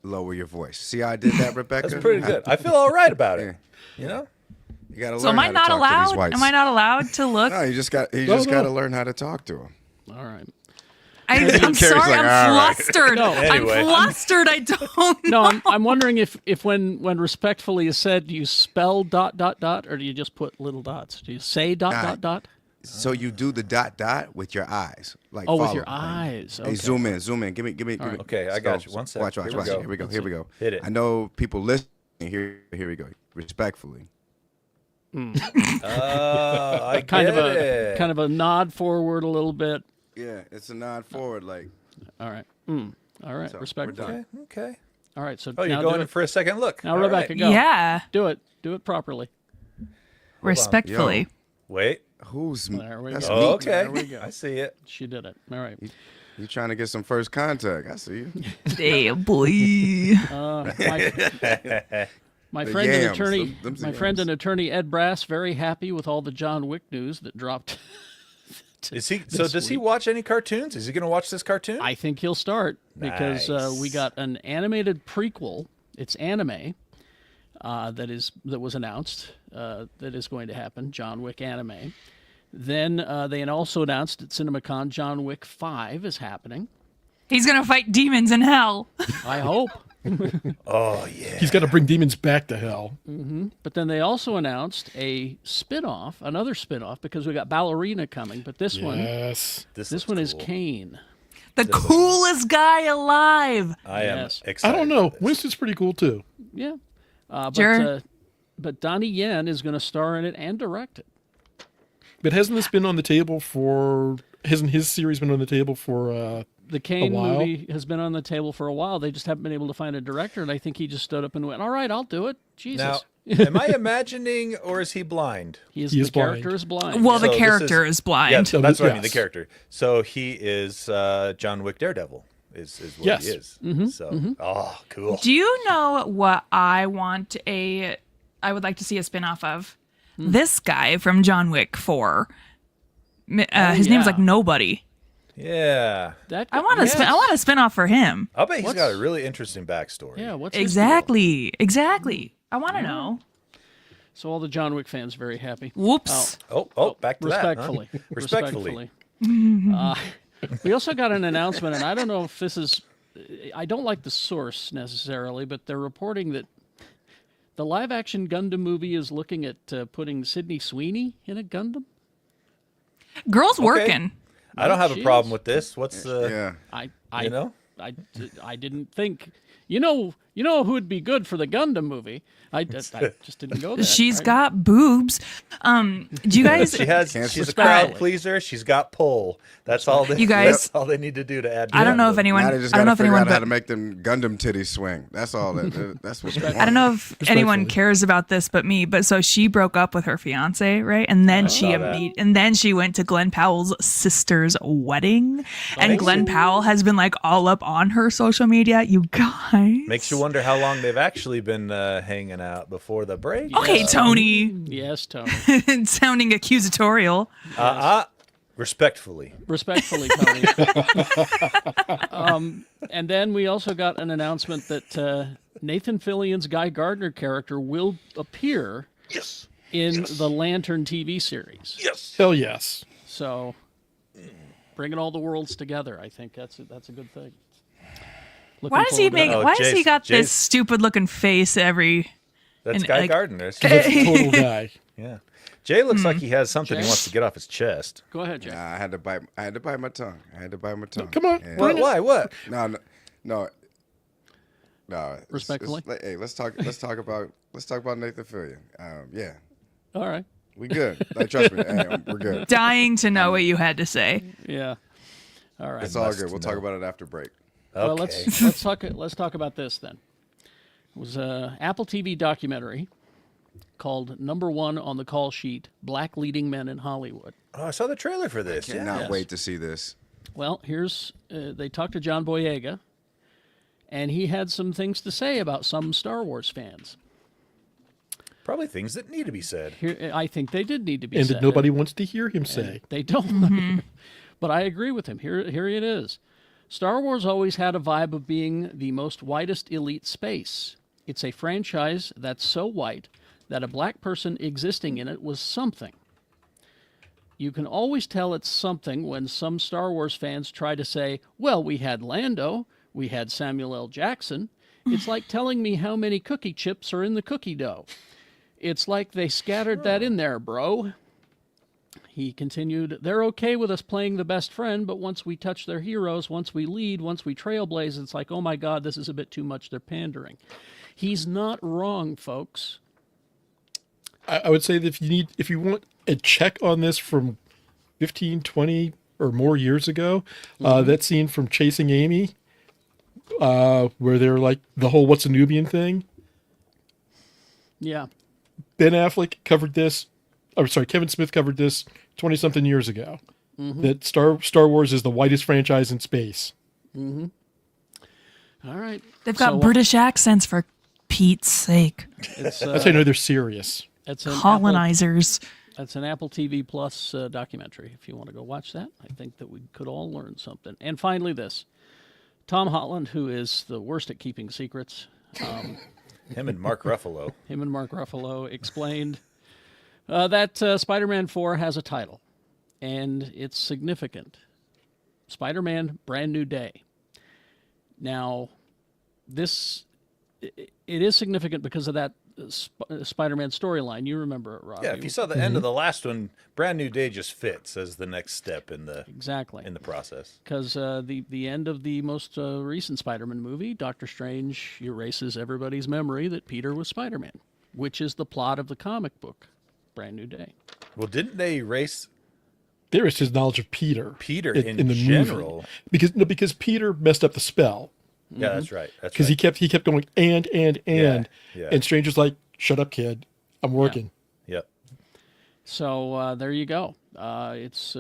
lower your voice. See how I did that, Rebecca? That's pretty good. I feel all right about it. You know? You gotta learn So am I how to not talk to these allowed? whites. Am I not allowed to look? No, you just got No. to learn how to talk to them. All right. I'm Carrie's sorry, like, I'm "All right." flustered. No. Anyway. I'm flustered. I don't know. No, I'm wondering if when respectfully is said, do you spell ... or do you just put little dots? Do you say ... So you do the ... with your eyes, like Oh, with follow your me. eyes. Hey, Okay. zoom in. Give me. Okay, I got you. One sec. Watch. Here we go. Here we go. Hit it. I know people listening. Here we go. Respectfully. I Kind get of it. kind of a nod forward a little bit. Yeah, it's a nod forward, like. All right. All right. So, we're Respectfully. done. Okay. All right. So Oh, now you're do going in it. for a second look. Now, All Rebecca, right. go. Yeah, Do it. Do it properly. respectfully. Wait. Who's There we that's go. me. Oh, okay. There we go. I see it. She did it. All right. You trying to get some first contact? I see you. Hey, boy. My The friend and yams, attorney, them's the my friend yams. and attorney Ed Brass, very happy with all the John Wick news that dropped. Is he? So This does he week. watch any cartoons? Is he going to watch this cartoon? I think he'll start because we Nice. got an animated prequel. It's anime that was announced that is going to happen. John Wick anime, Then they also announced at CinemaCon John Wick 5 is happening. He's gonna fight demons in hell. I hope. Oh yeah. He's got to bring demons back to hell. But then they also announced a spin-off, another spin-off, because we got Ballerina coming. But this Yes. this one is Kane. The coolest guy alive. I am Yes. excited. I don't know. for this. Winston's pretty cool too. Yeah. Sure. But Donnie Yen is going to star in it and direct it. But hasn't this been on the table for? Hasn't his series been on the table for? The Kane while? movie has been on the table for a while. They just haven't been able to find a director, and I think he just stood up and went, "All right, I'll do it." Jesus. Now, am I imagining, or is he blind? He is He the is blind. character is blind. Well, So the this character is blind. Yeah, So that's what I mean. The yes. character. So he is John Wick Daredevil. Is what Yes. he is. So, oh, cool. Do you know what I would like to see a spin-off of? This guy from John Wick 4. His name's like Nobody. Yeah, That I want a spin-off for him. I'll bet he's What's- got a really interesting backstory. Yeah, what's his Exactly. I want to know. deal? So all the John Wick fans very happy. Whoops. Oh, back to Respectfully. that. Huh? Respectfully. We also got an announcement, and I don't know if this is. I don't like the source necessarily, but they're reporting that the live-action Gundam movie is looking at putting Sydney Sweeney in a Gundam. Girl's working. I don't have a She problem is. with this. What's Yeah. I know? I didn't think. You know who would be good for the Gundam movie? I just didn't go there. She's right? got boobs. Do you guys? Can't she's a respect crowd it. pleaser. She's got pull. That's all. You guys- That's all they need to do to add. I don't know if Gundam. anyone. Now they just I don't gotta know if figure anyone. out how But to make them Gundam titties swing. That's all. That's what they want. I don't know if anyone Respectfully. cares about this, but me. But so she broke up with her fiance, right? And then she went to Glenn Powell's sister's wedding, and Glenn Powell has been like all up on her social media. You guys. Makes you wonder how long they've actually been hanging out before the break. Okay, Tony. Yes, Tony. Sounding accusatorial. Respectfully. Respectfully, Tony. And then we also got an announcement that Nathan Fillion's Guy Gardner character will appear in the Lantern TV series. Hell yes. So, bringing all the worlds together, I think that's a good thing. Why does he Looking forward to make? Oh, Why does he Jace- got this Jace- stupid looking face every? That's And, Guy like- Gardner. That's a total guy. Yeah. Jay looks like he has something he wants to get off his chest. that. Go ahead, Jack. Nah, I had to bite my tongue. Come on. And- What? Why? What? No. it's- Respectfully? hey, let's talk about Nathan Fillion. Yeah, All right. we good. Like, trust me, hey, we're good. Dying to know what you had to say. Yeah. All right. It's all must good. We'll know. talk about it after break. Okay. Well, let's talk about this then. It was a Apple TV documentary called Number One on the Call Sheet: Black Leading Men in Hollywood. Oh, I saw the trailer for this. Cannot Yes. wait to see this. Well, here's they talked to John Boyega, and he had some things to say about some Star Wars fans. Probably things that need to be said. Here, I think they did need to be And said. that nobody wants to hear him say. They don't. But I agree with him. Here it is. Star Wars always had a vibe of being the most whitest elite space. It's a franchise that's so white that a black person existing in it was something. You can always tell it's something when some Star Wars fans try to say, well, we had Lando, we had Samuel L. Jackson. It's like telling me how many cookie chips are in the cookie dough. It's like they scattered that in there, bro. He continued, they're okay with us playing the best friend, but once we touch their heroes, once we lead, once we trailblaze, it's like, oh my God, this is a bit too much. They're pandering. He's not wrong, folks. I would say that if you want a check on this from 15, 20 or more years ago, that scene from Chasing Amy, where they're like the whole "What's a Nubian" thing. Yeah. Ben Affleck covered this. Kevin Smith covered this 20-something years ago. That Star Wars is the whitest franchise in space. All right. They've got So, British accents for Pete's sake. It's, That's how I know they're serious. it's an Colonizers. That's an Apple TV Plus documentary. If you want to go watch that, I think that we could all learn something. And finally, this Tom Holland, who is the worst at keeping secrets, Him and Mark Ruffalo. him and Mark Ruffalo explained that Spider-Man 4 has a title. and it's significant. Spider-Man: Brand New Day. Now, it is significant because of that Spider-Man storyline. You remember it, Rob? Yeah, if you saw the end of the last one, Brand New Day just fits as the next step in the Exactly. in the process. Because the end of the most recent Spider-Man movie, Doctor Strange erases everybody's memory that Peter was Spider-Man, which is the plot of the comic book, Brand New Day. Well, didn't they erase There is his knowledge of Peter. Peter in in the general? movie. Because Peter messed up the spell. Yeah, that's right. That's Because right. he kept going and Yeah. and Strange was like, "Shut up, kid, I'm working." Yep. So there you go. It's set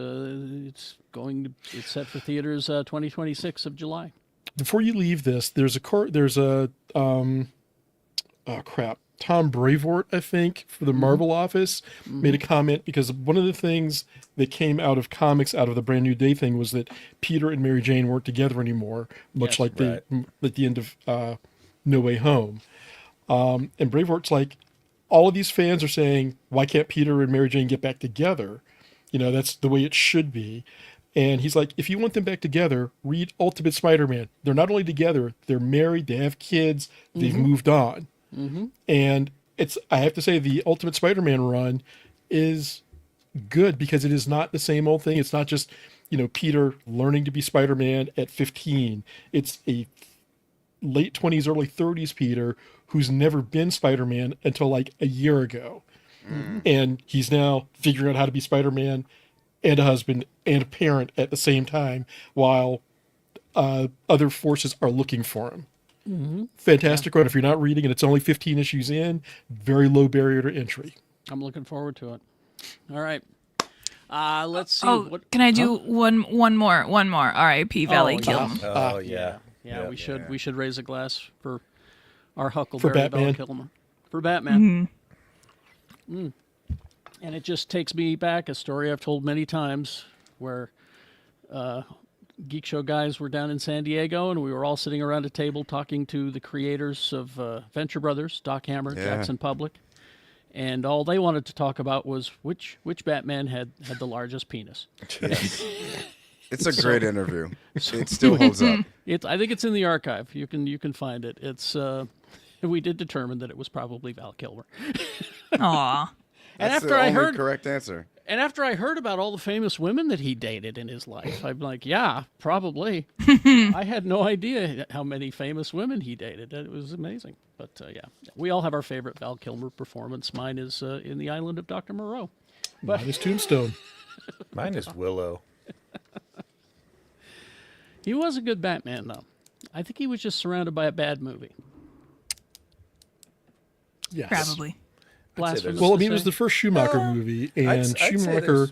for theaters 2026 of July. Before you leave this, there's a Tom Brevoort, I think, for the Marvel office, made a comment because one of the things that came out of comics, out of the Brand New Day thing, was that Peter and Mary Jane weren't together anymore, much Yes, like right. at the end of No Way Home. And Brevoort's like, all of these fans are saying, why can't Peter and Mary Jane get back together? That's the way it should be. And he's like, if you want them back together, read Ultimate Spider-Man. They're not only together, they're married, they have kids, they've moved on. And I have to say, the Ultimate Spider-Man run is good because it is not the same old thing. It's not just, Peter learning to be Spider-Man at 15. It's a late 20s, early 30s Peter who's never been Spider-Man until like a year ago. And he's now figuring out how to be Spider-Man and a husband and a parent at the same time while other forces are looking for him. Fantastic run. If you're not reading it, it's only 15 issues in. Very low barrier to entry. I'm looking forward to it. All right. Let's see. Oh, can I do one more? R.I.P. Val Oh, Kilmer. Oh yeah. Yeah, Yep. we should raise a glass for our Huckleberry For Batman. Val Kilmer. For Batman. And it just takes me back, a story I've told many times, where Geekshow guys were down in San Diego, and we were all sitting around a table talking to the creators of Venture Brothers, Doc Hammer, Yeah. Jackson Public, and all they wanted to talk about was which Batman had the largest penis. Yes. It's a great interview. It still holds up. I think it's in the archive. You can find it. It's we did determine that it was probably Val Kilmer. Aw. And That's after the I only heard correct answer. And after I heard about all the famous women that he dated in his life, I'm like, yeah, probably. I had no idea how many famous women he dated. It was amazing. But yeah, we all have our favorite Val Kilmer performance. Mine is in The Island of Dr. Moreau. Mine is Tombstone. Mine is Willow. He was a good Batman, though. I think he was just surrounded by a bad movie. Yes. Probably. Blasphemous Well, I to mean, it was say. the first Schumacher movie, and I'd say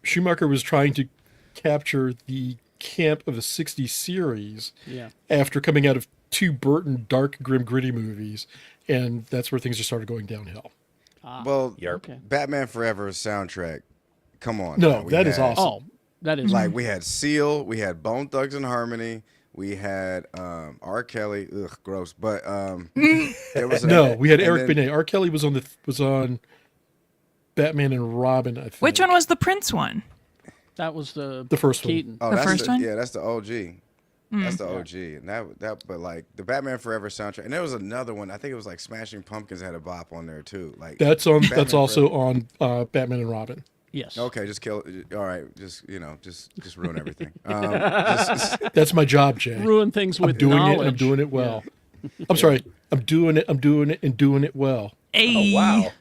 Schumacher was trying to capture the camp of the 60s series Yeah. after coming out of two Burton dark, grim, gritty movies, and that's where things just started going downhill. Well, Yarp. Okay. Batman Forever's soundtrack. Come on. No, man. that is awesome. Oh, that is Like we had Seal, we had Bone Thugs and Harmony, we had R. Kelly. Ugh, gross. But there was We had and Eric then- Benet. R. Kelly was on Batman and Robin, I think. Which one was the Prince one? that was the first one. Keaton. Oh, The that's first one? Yeah, that's the OG. That's the OG, and but like the Batman Forever soundtrack, and there was another one. I think it was like Smashing Pumpkins had a bop on there too. Like That's on. Batman That's also Forever. on Batman and Robin. Yes. Okay, just kill. All right, just ruin everything. That's my job, Jay. Ruin things with I'm doing knowledge. it, and I'm doing it well. I'm sorry. I'm doing it, and doing it well. Hey. Oh wow.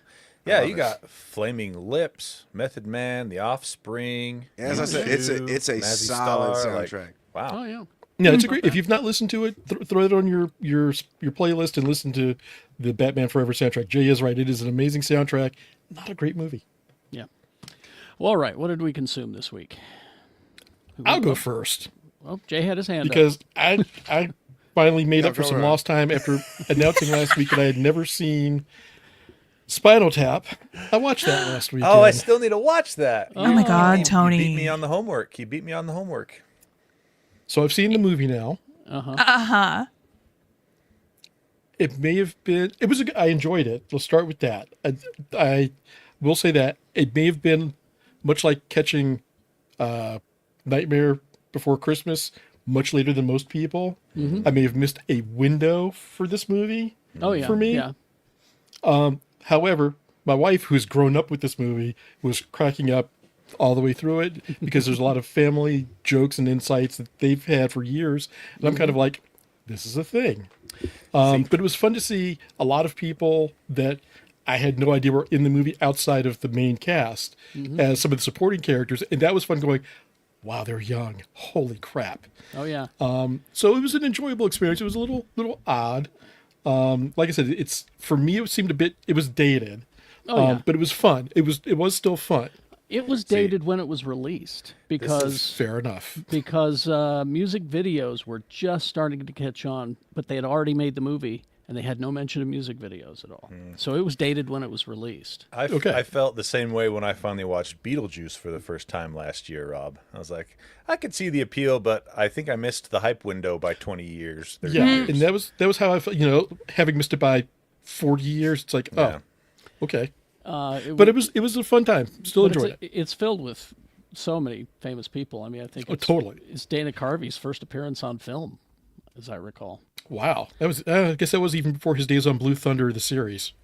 Yeah, love you it. got Flaming Lips, Method Man, The Offspring. As I said, it's a Mazzy solid Star, like, soundtrack. wow. Oh, yeah. Yeah, it's a great. If you've not listened to it, throw it on your playlist and listen to the Batman Forever soundtrack. Jay is right. It is an amazing soundtrack. Not a great movie. Yeah. Well, all right. What did we consume this week? I'll go first Well, Jay had his hand up. because I finally made Yeah, up for go some ahead. lost time after announcing last week that I had never seen Spinal Tap. I watched that last weekend. Oh, I still need to watch that. Oh my God, He Tony. beat me on the homework. So I've seen the movie now. Uh-huh. It may have been. It was. I enjoyed it. Let's start with that. I will say that it may have been much like catching Nightmare Before Christmas much later than most people. I may have missed a window for this movie. Oh yeah, for me. yeah. However, my wife, who's grown up with this movie, was cracking up all the way through it because there's a lot of family jokes and insights that they've had for years. And I'm kind of like, this is a thing. But it was fun to see a lot of people that I had no idea were in the movie outside of the main cast as some of the supporting characters. And that was fun going, wow, they're young. Holy crap. Oh yeah. So it was an enjoyable experience. It was a little odd. Like I said, it's for me, it seemed it was dated. Oh, yeah. But it was fun. It was still fun. It was dated when it was released because Fair enough. because music videos were just starting to catch on, but they had already made the movie and they had no mention of music videos at all. So it was dated when it was released. Okay. I felt the same way when I finally watched Beetlejuice for the first time last year, Rob. I was like, I could see the appeal, but I think I missed the hype window by 20 years. 30 Yeah, years. and that was how I felt. You know, having missed it by 40 years, it's like, Yeah. oh, okay. It But it was a fun time. Still But enjoyed it. it's filled with so many famous people. I mean, I think Totally. it's Dana Carvey's first appearance on film, as I recall. Wow, that was. I guess that was even before his days on Blue Thunder, the series.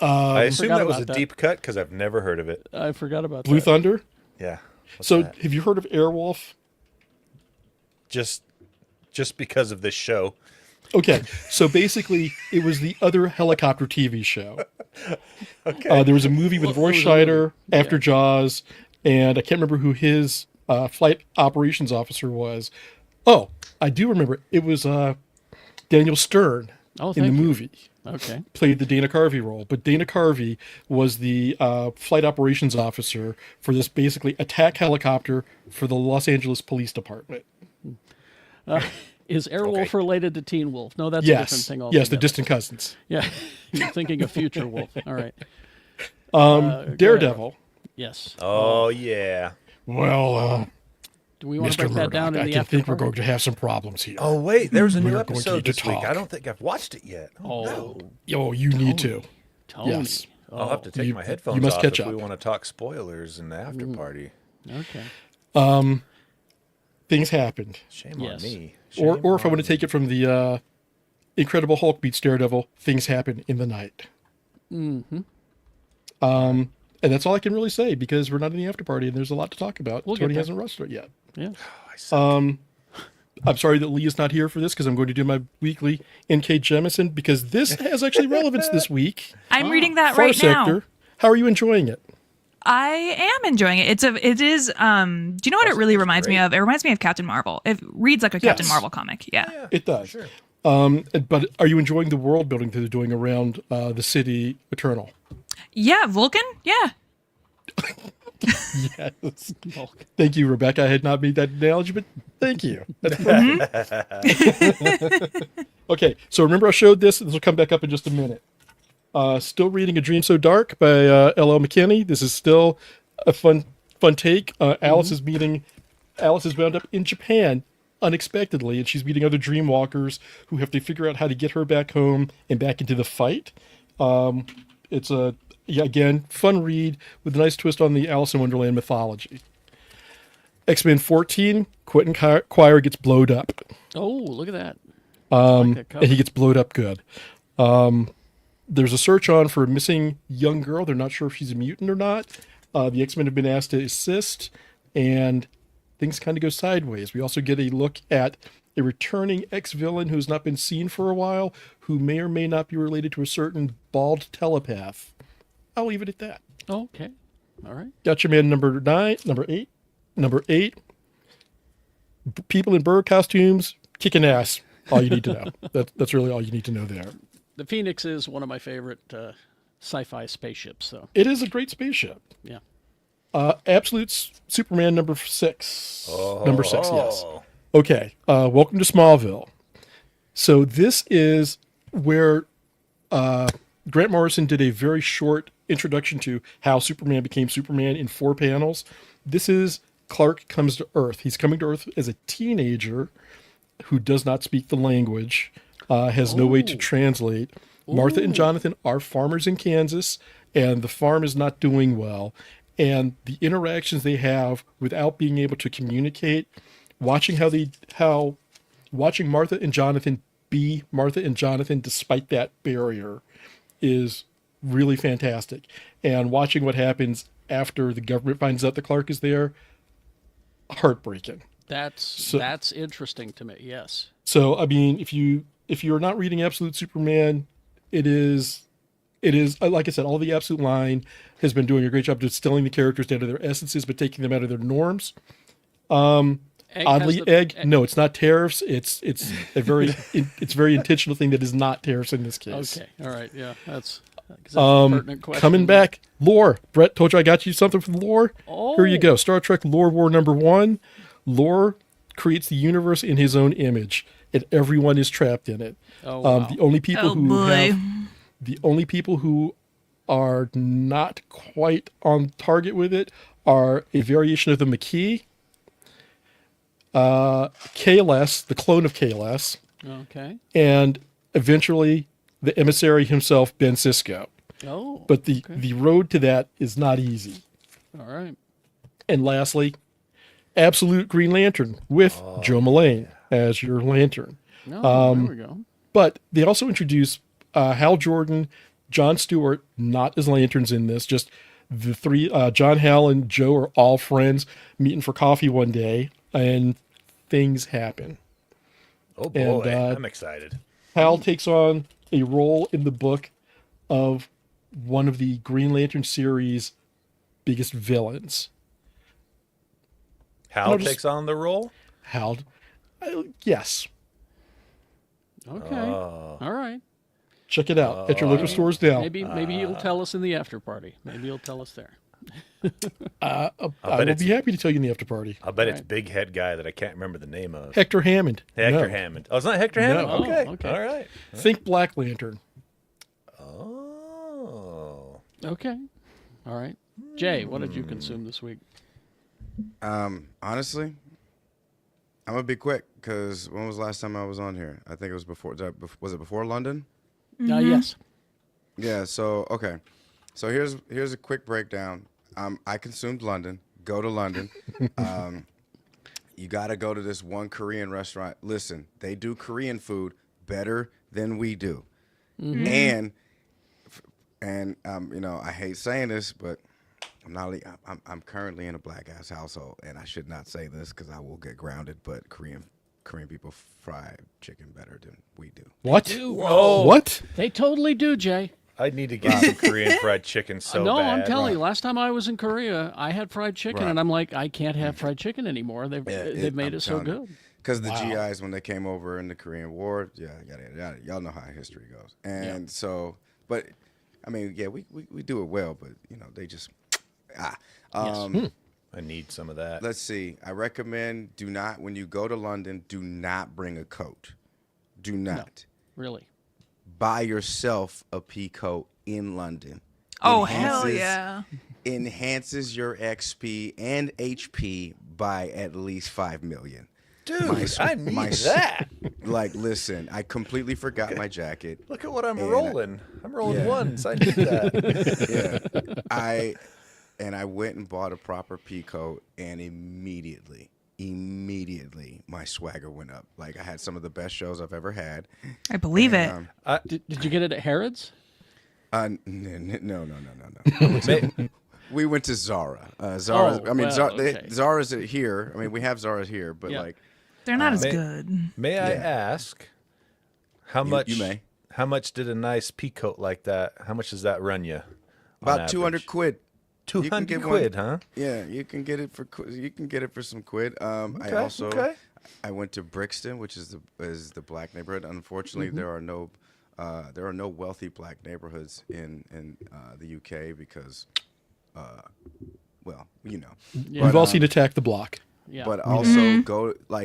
I assume Forgot that was about a that. deep cut because I've never heard of it. I forgot about Blue that. Thunder. Yeah. What's So, that? have you heard of Airwolf? just because of this show. Okay, so basically, it was the other helicopter TV show. Okay. There was a movie with Roy Scheider after Jaws, and I can't remember who his flight operations officer was. Oh, I do remember. It was Daniel Stern Oh, in the thank you. movie. Okay. Played the Dana Carvey role, but Dana Carvey was the flight operations officer for this basically attack helicopter for the Los Angeles Police Department. Is Airwolf related to Teen Wolf? No, that's a Yes, different thing altogether. yes, the distant cousins. Yeah, you're thinking of Future Wolf. All right. Daredevil. Yes. Oh, yeah. Well, Do we want to Mr. break that down Murdoch, in I the after think we're party? going to have some problems here. Oh, wait. There's a new We're going to episode need to this week. talk. I don't think I've watched it yet. Oh, Yo, you need to. Tony. Yes. I'll have to take You- my you headphones must off catch if we up. want to talk spoilers in the after party. Okay. Things happened. Shame Yes. on me. Or Shame if I on want to take it from the Incredible Hulk meets Daredevil, things happen in the night. And that's all I can really say because we're not in the after party and there's a lot to talk about. We'll get Tony there. hasn't rushed it yet. Yeah. I'm sorry that Lee is not here for this because I'm going to do my weekly NK Jemison because this has actually relevance this week. I'm reading that Far right now. Sector. How are you enjoying it? I am enjoying it. It is do you know what it really reminds me of? It reminds me of Captain Marvel. It reads like a Captain Yes. Marvel comic. Yeah. It does. But are you enjoying the world building that they're doing around the city Eternal? Yeah, Vulcan? Yeah. Yes. Thank you, Rebecca. I had not made that analogy, but thank you. That's perfect. Okay, so remember I showed this. This will come back up in just a minute. Still reading A Dream So Dark by L.L. McKinney. This is still a fun take. Alice is wound up in Japan unexpectedly, and she's meeting other dream walkers who have to figure out how to get her back home and back into the fight. It's a again fun read with a nice twist on the Alice in Wonderland mythology. X-Men 14, Quentin Quire gets blowed up. Oh, look at that. I like that cover. And he gets blowed up good. There's a search on for a missing young girl. They're not sure if she's a mutant or not. The X-Men have been asked to assist, and things kind of go sideways. We also get a look at a returning ex-villain who's not been seen for a while, who may or may not be related to a certain bald telepath. I'll leave it at that. Okay. All right. Gotcha Man number 8. People in bird costumes kicking ass. All you need to know. That's really all you need to know there. The Phoenix is one of my favorite sci-fi spaceships. So It is a great spaceship. yeah. Absolute Superman number 6. Oh. Number 6, yes. Okay. Welcome to Smallville. So this is where Grant Morrison did a very short introduction to how Superman became Superman in 4 panels. This is Clark comes to Earth. He's coming to Earth as a teenager who does not speak the language, has no way to translate. Martha and Jonathan are farmers in Kansas, and the farm is not doing well. And the interactions they have without being able to communicate, watching watching Martha and Jonathan be Martha and Jonathan despite that barrier is really fantastic. And watching what happens after the government finds out that Clark is there, heartbreaking. That's interesting to me. Yes. So I mean, if you're not reading Absolute Superman, it is like I said, all the Absolute line has been doing a great job distilling the characters down to their essences, but taking them out of their norms. Egg. No, it's not tariffs. It's a very it's very intentional thing that is not tariffs in this case. Okay. All right. Yeah. That's a pertinent question. Coming back, lore. Brett told you I got you something from lore. Oh. Here you go. Star Trek Lore War #1. Lore creates the universe in his own image, and everyone is trapped in it. Oh, wow. The only people Oh, who boy. the only people who are not quite on target with it are a variation of the Maquis, KLS, the clone of KLS, Okay. and eventually the emissary himself, Ben Sisko. Oh. But the road to that is not easy. All right. And lastly, Absolute Green Lantern with Joe Mullane as your lantern. No, there we go. But they also introduce Hal Jordan, John Stewart, not as lanterns in this, just the three, John, Hal, and Joe are all friends meeting for coffee one day, and things happen. Oh boy, And, I'm excited. Hal takes on a role in the book of one of the Green Lantern series' biggest villains. Hal just- takes on the role. Hal, yes. Okay. All right. Check it out at your local stores now. Maybe you'll tell us in the after party. Maybe you'll tell us there. I bet will it's- be happy to tell you in the after party. I'll bet it's Right. big head guy that I can't remember the name of. Hector Hammond. Hector No. Hammond. Oh, it's not Hector Hammond? No. Okay. Oh, okay. All right. Think Black Lantern. Oh. Okay. All right. Jay, what did you consume this week? Honestly, I'm gonna be quick because when was the last time I was on here? I think it was before. Was it before London? Yes. Yeah. So okay. So here's a quick breakdown. I consumed London. Go to London. You got to go to this one Korean restaurant. Listen, they do Korean food better than we do, and you know, I hate saying this, but I'm currently in a black ass household, and I should not say this because I will get grounded. But Korean people fry chicken better than we do. What? Whoa. What? They totally do, Jay. I need to get some Korean fried chicken so No, bad. I'm telling you. Last time I was in Korea, I had fried chicken, Right. and I'm like, I can't have fried chicken anymore. They've made it so good. Because the GIs, when they came over in the Korean War, yada. Y'all know how history goes. And so, but I mean, yeah, we do it well, but you know, they just I need some of that. Let's see. I recommend when you go to London, do not bring a coat. Do not Really. buy yourself a pea coat in London. Oh, hell yeah. Enhances your XP and HP by at least 5 million. Dude, I need that. Like, listen, I completely forgot my jacket. Look at what I'm And, rolling. I'm rolling yeah. ones. I need that. Yeah. I went and bought a proper pea coat, and immediately my swagger went up. Like, I had some of the best shows I've ever had. I believe it. Did you get it at Harrods? No. May- We went to Zara. Zara. Oh, I mean, well, okay. Zara's here. I mean, we have Zara's here, but Yeah. like, They're not as May- good. May I ask how much? you may. How much did a nice pea coat like that? How much does that run you? about 200 quid. You can 200 get quid, one. huh? Yeah, you can get it for some quid. Okay. I went to Brixton, which is the black neighborhood. Unfortunately, Mm-hmm. there are no wealthy black neighborhoods in the UK because, well, you know. Yeah. We've all seen Attack the Block. Yeah. But also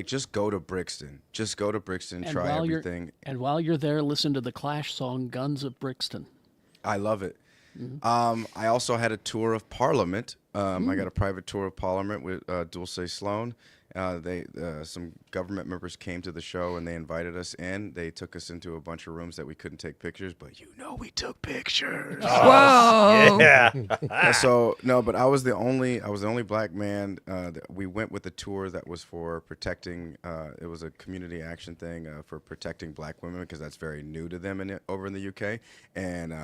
just go to Brixton. Just go to Brixton. And Try while everything. And while you're there, listen to the Clash song "Guns of Brixton." I love it. I also had a tour of Parliament. I got a private tour of Parliament with Dulce Sloan. Some government members came to the show and they invited us in. They took us into a bunch of rooms that we couldn't take pictures, but we took pictures. Whoa. Yeah. So no, but I was the only black man. We went with a tour that was for protecting. It was a community action thing for protecting black women because that's very new to them over in the UK, and.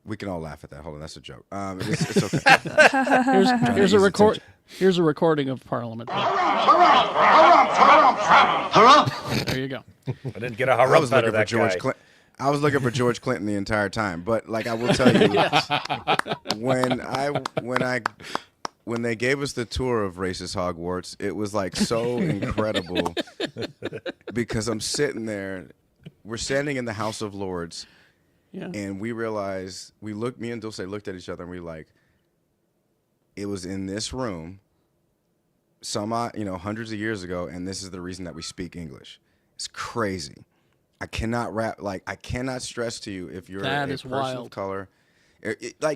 We can all laugh at that. Hold on, that's a joke. It's okay. Here's a record. Here's a recording of Parliament. There you go. I didn't get a I harump was out looking of for that George guy. Clinton. I was looking for George Clinton the entire time. But like I will tell you, when they gave us the tour of racist Hogwarts, it was like so incredible because I'm sitting there. We're standing in the House of Lords. Yeah. And we realized, me and Dulce looked at each other and we like, it was in this room hundreds of years ago, and this is the reason that we speak English. It's crazy. I cannot stress to you if you're a person of color,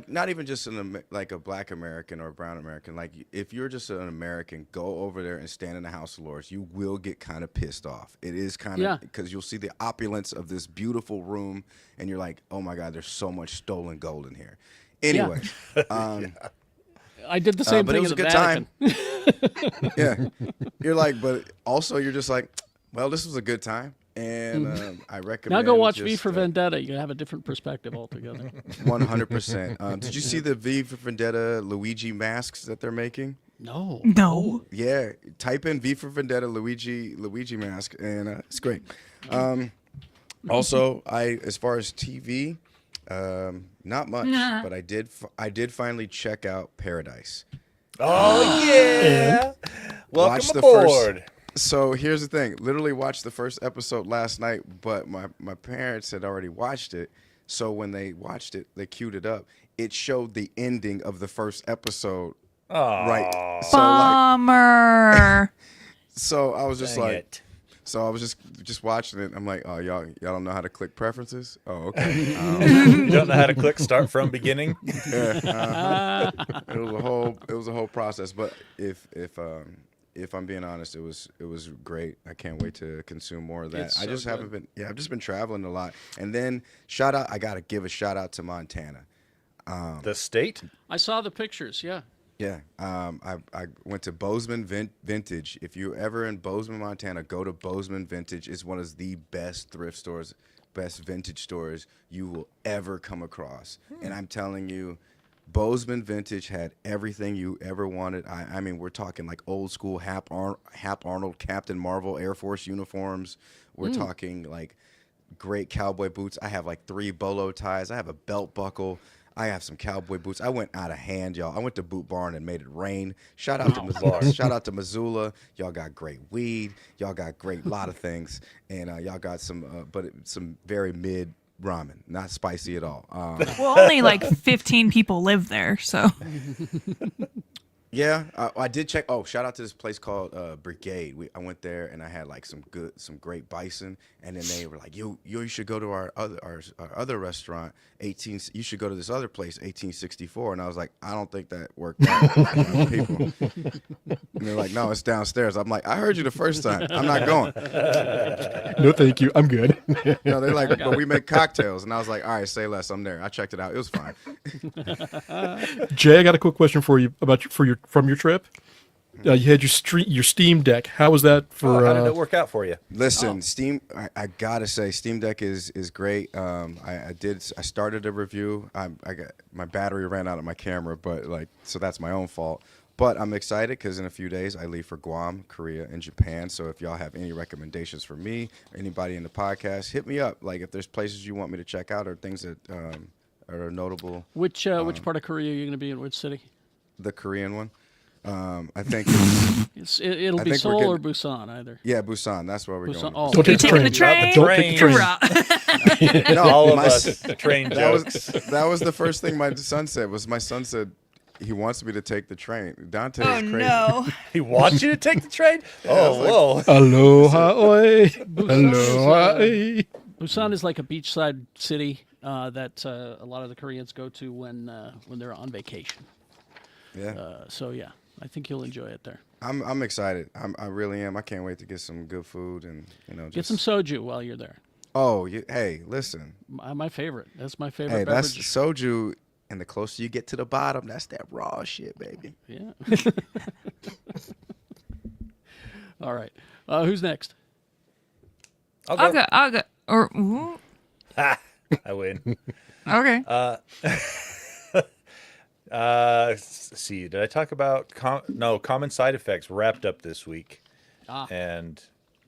not even just a black American or a brown American, like if you're just an American, go over there and stand in the House of Lords. You will get kind of pissed off. It is kind of because you'll see the opulence of this beautiful room and you're like, oh my God, there's so much stolen gold in here. Anyway, I did the same but thing. It was a good time. Yeah, you're like, but also you're just like, well, this was a good time. And I recommend. Now go watch V for Vendetta. You have a different perspective altogether. 100%. Did you see the V for Vendetta Luigi masks that they're making? No. Yeah, type in V for Vendetta Luigi mask, and it's great. Also, as far as TV, not much, but I did finally check out Paradise. Oh yeah! Welcome Watch the aboard. So here's the thing. Literally watched the first episode last night, but my parents had already watched it. So when they watched it, they queued it up. It showed the ending of the first episode. Right. So Bummer. so I was just Dang like, it. so I was just watching it. I'm like, oh, y'all don't know how to click preferences? Oh, okay. You don't know how to click start from beginning? Yeah, it was a whole process. But if I'm being honest, it was great. I can't wait to consume more of that. It's I just so haven't good. been. Yeah, I've just been traveling a lot. And then I got to give a shout out to Montana. The state? I saw the pictures. Yeah. Yeah, I went to Bozeman Vintage. If you're ever in Bozeman, Montana, go to Bozeman Vintage. It's one of the best thrift stores, best vintage stores you will ever come across. And I'm telling you, Bozeman Vintage had everything you ever wanted. I mean, we're talking like old school Hap Arnold, Captain Marvel Air Force uniforms. We're talking like great cowboy boots. I have like 3 bolo ties. I have a belt buckle. I have some cowboy boots. I went out of hand, y'all. I went to Boot Barn and made it rain. Shout out to Missoula. Shout out to Missoula. Y'all got great weed. Y'all got great lot of things, and y'all got some very mid ramen, not spicy at all. Well, only like 15 people live there, so. Yeah, I did check. Oh, shout out to this place called Brigade. I went there and I had like some great bison, and then they were like, "You should go to our other restaurant, 18. You should go to this other place, 1864." And I was like, "I don't think that worked out with people." And they're like, "No, it's downstairs." I'm like, "I heard you the first time. I'm not going." No, thank you. I'm good. No, they're like, "But we make cocktails," and I was like, "All right, say less. I'm there." I checked it out. It was fine. Jay, I got a quick question for you from your trip. You had your Steam Deck. How was that for? How did it work out for you? Listen, Steam. I gotta say, Steam Deck is great. I started a review. I got my battery ran out of my camera, but so that's my own fault. But I'm excited because in a few days I leave for Guam, Korea, and Japan. So if y'all have any recommendations for me, or anybody in the podcast, hit me up. Like if there's places you want me to check out or things that are notable. Which part of Korea are you going to be in? Which city? The Korean one. I think It'll be Seoul or Busan, either. Yeah, Busan. That's where we're Busan. going. Oh, Don't take the Taking train. the train. Don't take the train. No, All of us, train that jokes. that was the first thing my son said. My son said he wants me to take the train. Dante is crazy. no. He wants you to take the train? Oh, whoa. Aloha oi. Aloha oi. Busan is like a beachside city. that a lot of the Koreans go to when they're on vacation. Yeah. So yeah, I think you'll enjoy it there. I'm excited. I really am. I can't wait to get some good food and Get some soju while you're there. Oh, hey, listen. My favorite. That's my favorite Hey, beverage. that's soju, and the closer you get to the bottom, that's that raw shit, baby. Yeah. All right. Who's next? I'll go. Or ooh, I win. okay. Let's see. Did I talk about common side effects wrapped up this week? And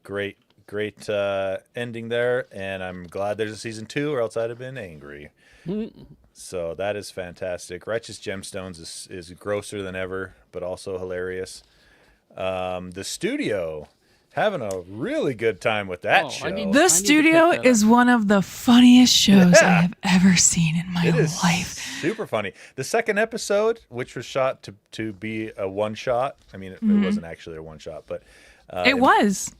great ending there. And I'm glad there's a season 2, or else I'd have been angry. So that is fantastic. Righteous Gemstones is grosser than ever, but also hilarious. The Studio, having a really good time with that show. The Studio is one of the funniest shows I have ever seen in my It is life. super funny. The second episode, which was shot to be a one shot. I mean, it wasn't actually a one shot, but It was.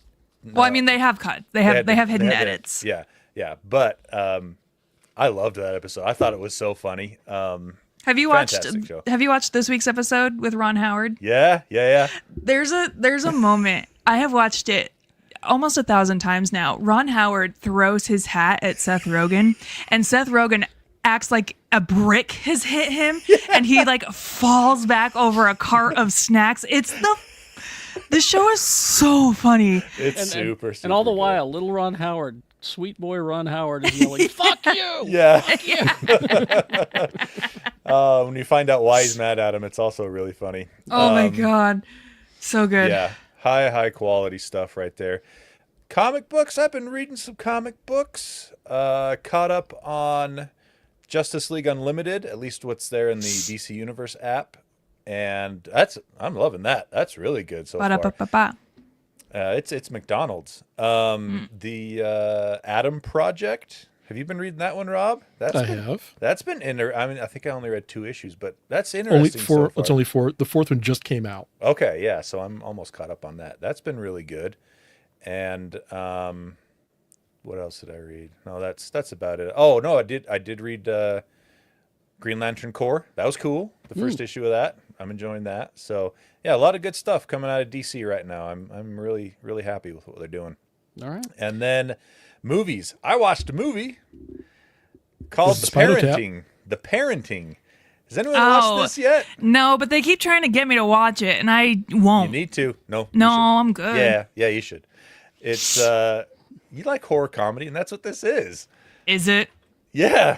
Well, I mean, they have cut. They have hidden edits. Yeah. But I loved that episode. I thought it was so funny. Have you watched? Fantastic show. Have you watched this week's episode with Ron Howard? Yeah. There's a moment. I have watched it almost 1,000 times now. Ron Howard throws his hat at Seth Rogen, and Seth Rogen acts like a brick has hit him, and he like falls back over a cart of snacks. The show is so funny. It's super. And all the good. while, little Ron Howard, sweet boy Ron Howard, is yelling, "Fuck you!" Yeah. When you find out why he's mad at him, it's also really funny. Oh my god, so good. Yeah, high quality stuff right there. Comic books. I've been reading some comic books. Caught up on Justice League Unlimited, at least what's there in the DC Universe app, and I'm loving that. That's really good so far. Ba-da-ba-ba-ba. It's McDonald's. The Atom Project. Have you been reading that one, Rob? I have. That's been I mean, I think I only read 2 issues, but that's interesting. So far. It's only 4. The 4th one just came out. Okay, yeah. So I'm almost caught up on that. That's been really good. And what else did I read? No, that's about it. Oh no, I did read Green Lantern Corps. That was cool. The first issue of that. I'm enjoying that. So yeah, a lot of good stuff coming out of DC right now. I'm really happy with what they're doing. All right. And then movies. I watched a movie called Was it Spinal Tap? The Parenting. Has anyone watched this yet? No, but they keep trying to get me to watch it, and I won't. You need to. No, No, you should. I'm good. Yeah, you should. It's you like horror comedy, and that's what this is. Is it? Yeah.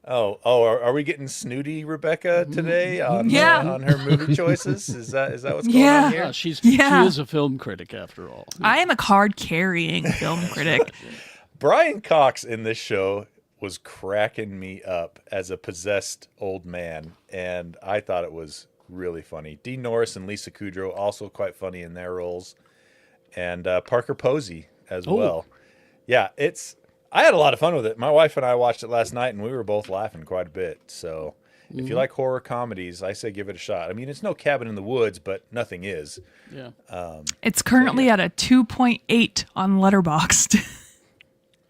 Oh, are we getting snooty, Rebecca, today on Yeah. on her movie choices? Is that what's going on here? Yeah, she Yeah. is a film critic after all. I am a card-carrying film critic. Brian Cox in this show was cracking me up as a possessed old man, and I thought it was really funny. Dean Norris and Lisa Kudrow also quite funny in their roles, and Parker Posey as well. Yeah, I had a lot of fun with it. My wife and I watched it last night, and we were both laughing quite a bit. So if you like horror comedies, I say give it a shot. I mean, it's no Cabin in the Woods, but nothing is. Yeah. It's currently at a 2.8 on Letterboxd.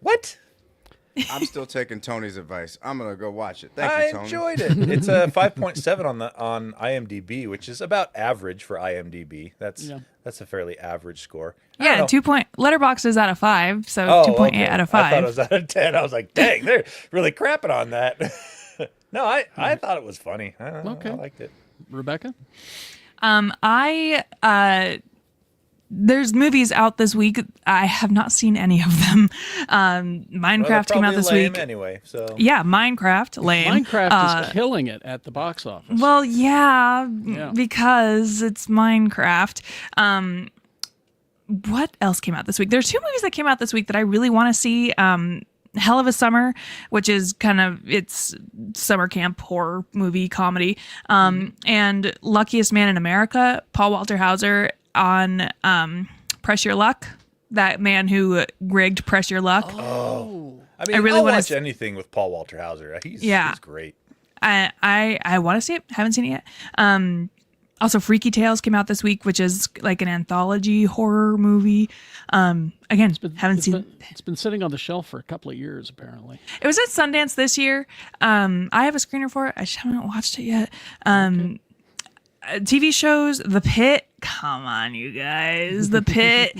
What? I'm still taking Tony's advice. I'm gonna go watch it. Thank I you, Tony. enjoyed it. It's a 5.7 on IMDb, which is about average for IMDb. That's a fairly average score. Yeah, Letterboxd is out of 5, so 2.8 okay. out of I 5. thought it was out of 10. I was like, dang, they're really crapping on that. No, I thought it was funny. I liked it. Rebecca? There's movies out this week. I have not seen any of them. Minecraft came out this week. Anyway, so Yeah, Minecraft, lame. Minecraft is killing it at the box office. Well, yeah, because it's Minecraft. What else came out this week? There's 2 movies that came out this week that I really want to see. Hell of a Summer, which is it's summer camp horror movie comedy. And Luckiest Man in America, Paul Walter Hauser on Press Your Luck, that man who rigged Press Your Luck. Oh. I mean, I really I'll wanna watch anything with Paul Walter Hauser. He's great. I want to see it. Haven't seen it yet. Also, Freaky Tales came out this week, which is like an anthology horror movie. Again, haven't seen. It's been sitting on the shelf for a couple of years, apparently. It was at Sundance this year. I have a screener for it. I just haven't watched it yet. TV shows, The Pit. Come on, you guys. The Pit.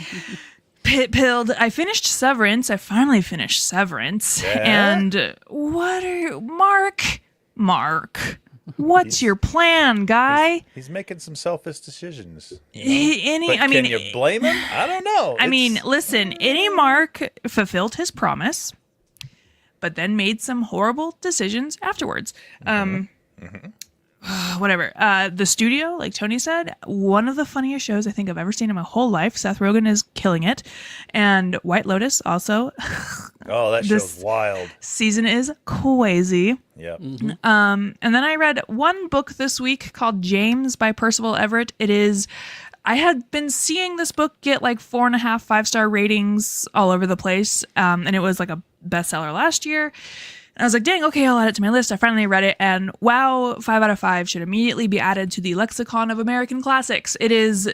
Pit pilled. I finished Severance. I finally finished Severance. Yeah? And what are Mark? What's your plan, guy? He's making some selfish decisions. But Can you blame him? I don't know. I mean, listen, any Mark fulfilled his promise, but then made some horrible decisions afterwards. Whatever. The Studio, like Tony said, one of the funniest shows I think I've ever seen in my whole life. Seth Rogen is killing it. And White Lotus also. Oh, that show's wild. Season is crazy. Yep. And then I read one book this week called James by Percival Everett. I had been seeing this book get like 4.5, 5-star ratings all over the place. And it was like a bestseller last year. And I was like, dang, okay, I'll add it to my list. I finally read it, and wow, 5 out of 5 should immediately be added to the lexicon of American classics. It is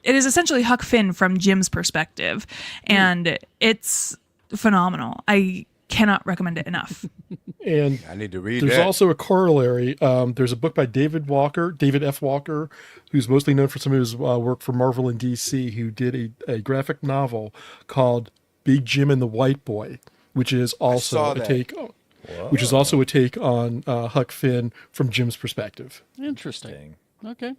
essentially Huck Finn from Jim's perspective, and it's phenomenal. I cannot recommend it enough. And I need to read there's that. also a corollary. There's a book by David F. Walker, who's mostly known for some of his work for Marvel and DC, who did a graphic novel called Big Jim and the White Boy, which is also a take on Huck Finn from Jim's perspective. Interesting. Okay.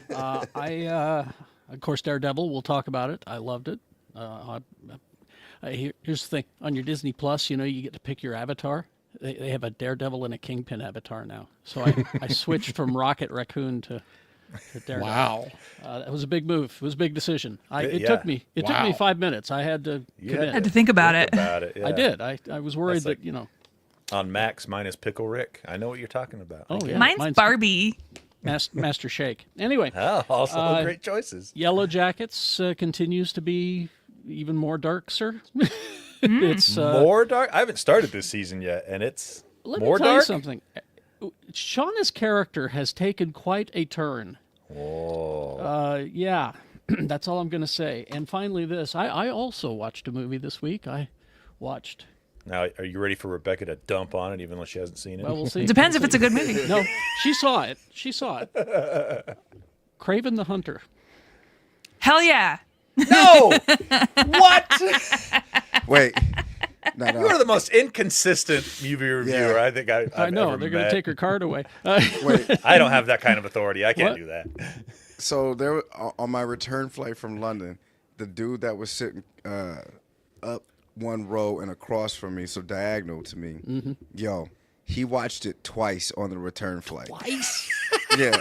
Of course, Daredevil, we'll talk about it. I loved it. Here's the thing. On your Disney Plus, you get to pick your avatar. They have a Daredevil and a Kingpin avatar now. So I switched from Rocket Raccoon to Daredevil. Wow. That was a big move. It was a big decision. It took me 5 minutes. I had to commit. Had to think about it. Yeah. I did. I was worried That's that, On Max, mine is Pickle Rick. I know what you're talking about. Oh, yeah. Mine's Barbie. Master Shake. Anyway. Oh, also great choices. Yellow Jackets continues to be even more dark, sir. It's More dark? I haven't started this season yet, and it's let more me tell dark? you something. Shauna's character has taken quite a turn. Whoa. Yeah, that's all I'm going to say. And finally this. I also watched a movie this week. I watched... Now, are you ready for Rebecca to dump on it, even though she hasn't seen it? Well, we'll see. Depends if it's a good movie. No, she saw it. Kraven the Hunter. Hell yeah. No! What? Wait. No. You are the most inconsistent movie reviewer I think I've I know. ever They're going to met. take her card away. Wait. I don't have that kind of authority. I can't What? do that. So there, on my return flight from London, the dude that was sitting up one row and across from me, so diagonal to me, yo, he watched it twice on the return flight. Twice? Yeah.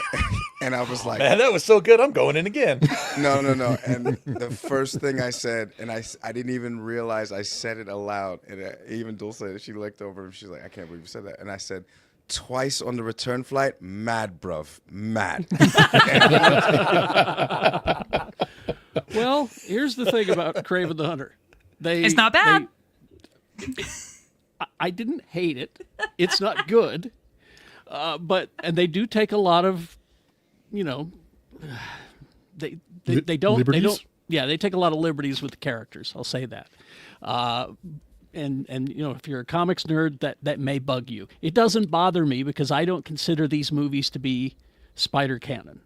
And I was like, Man, that was so good. I'm going in again. no. And the first thing I said, and I didn't even realize I said it aloud. And even Dulce, she looked over and she's like, I can't believe you said that. And I said, twice on the return flight, mad, bruv, mad. Well, here's the thing about Kraven the Hunter. It's not bad. I didn't hate it. It's not good. And they do take a lot of, they don't. Liberties? They take a lot of liberties with the characters. I'll say that. And if you're a comics nerd, that may bug you. It doesn't bother me because I don't consider these movies to be spider canon.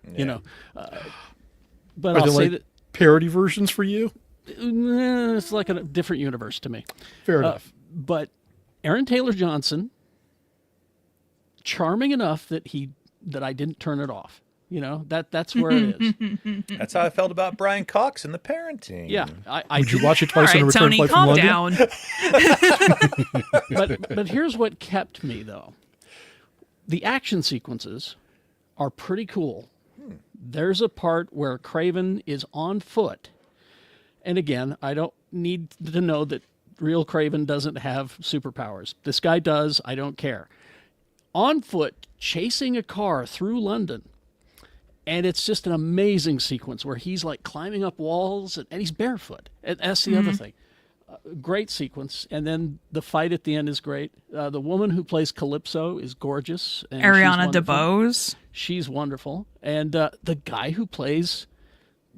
But Are I'll they say like that parody versions for you? it's like a different universe to me. Fair enough. But Aaron Taylor Johnson, charming enough that I didn't turn it off. That's where it is. That's how I felt about Brian Cox and The Parenting. Yeah, I Would you did- watch it All twice on a right, return Tony, flight from calm London? down. But here's what kept me though. The action sequences are pretty cool. There's a part where Kraven is on foot. And again, I don't need to know that real Kraven doesn't have superpowers. This guy does. I don't care. On foot, chasing a car through London. And it's just an amazing sequence where he's like climbing up walls and he's barefoot. And that's the other thing. great sequence, and then the fight at the end is great. The woman who plays Calypso is gorgeous. And Ariana she's wonderful. DeBose. She's wonderful, and the guy who plays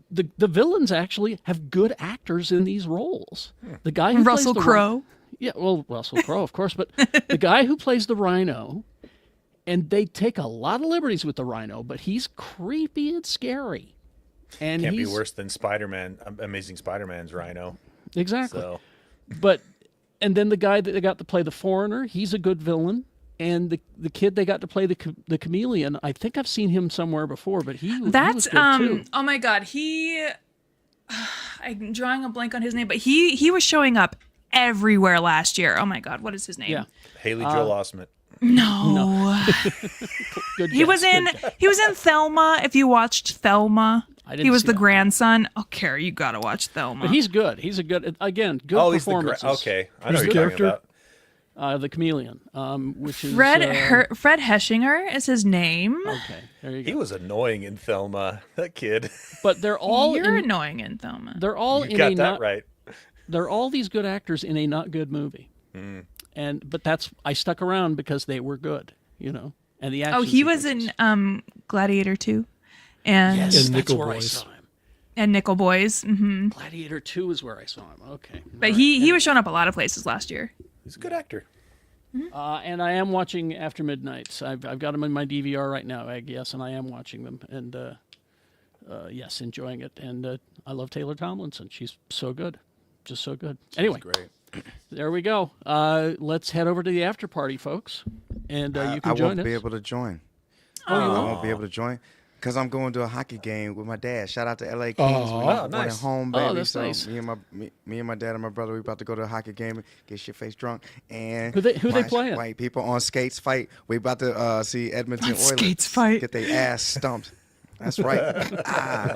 the villains actually have good actors in these roles. The guy who Russell plays Crowe. Yeah, well, Russell Crowe, of course, but the guy who plays the Rhino, and they take a lot of liberties with the Rhino, but he's creepy and scary. And Can't be he's worse than Spider-Man, Amazing Spider-Man's Rhino. exactly. So And then the guy that they got to play the Foreigner, he's a good villain. And the kid they got to play the Chameleon, I think I've seen him somewhere before, but he was good too. Oh my god, I'm drawing a blank on his name, but he was showing up everywhere last year. Oh my god, what is his name? Yeah, Haley Joel Osment. No. good. He was in Thelma. If you watched Thelma, I didn't he was see the that. grandson. Oh, Carrie, you gotta watch Thelma. But he's good. He's a good good Oh, he's the performances. okay. I know Who's who the you're talking character? about. The Chameleon, which is Fred Heschinger is his name. Okay, there you He go. was annoying in Thelma. That kid. But they're all You're in, annoying in Thelma. they're all You in got a that not, right. They're all these good actors in a not good movie. But I stuck around because they were good, And the action. Oh, he was sequences. in Gladiator 2, and Yes, And that's Nickel where I Boys. saw him. and Nickel Boys. Hmm. Gladiator 2 is where I saw him. Okay. But he was showing up a lot of places last year. He's a good actor. And I am watching After Midnights. I've got them in my DVR right now, Egg, yes, and I am watching them. And, yes, enjoying it. And I love Taylor Tomlinson. She's so good. Just so good. Anyway, Great. there we go. Let's head over to the after party, folks. And you I can join won't us. be able to join. Oh, you I won't? won't be able to join because I'm going to a hockey game with my dad. Shout out to LA Kings. Oh, We're going nice. at home, Oh, baby. that's so nice. me and my dad and my brother, we about to go to a hockey game and get shit face drunk. And Who they watch playing? White people on skates fight. We about to see Edmonton Oilers skates fight. get their ass stumped. That's right.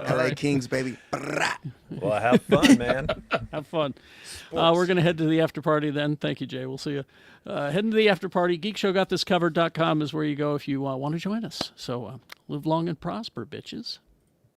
LA Kings, baby. Well, have fun, man. Have fun. We're going to head to the after party then. Thank you, Jay. We'll see you. Heading to the after party. GeekShowGotThisCovered.com is where you go if you want to join us. So live long and prosper, bitches.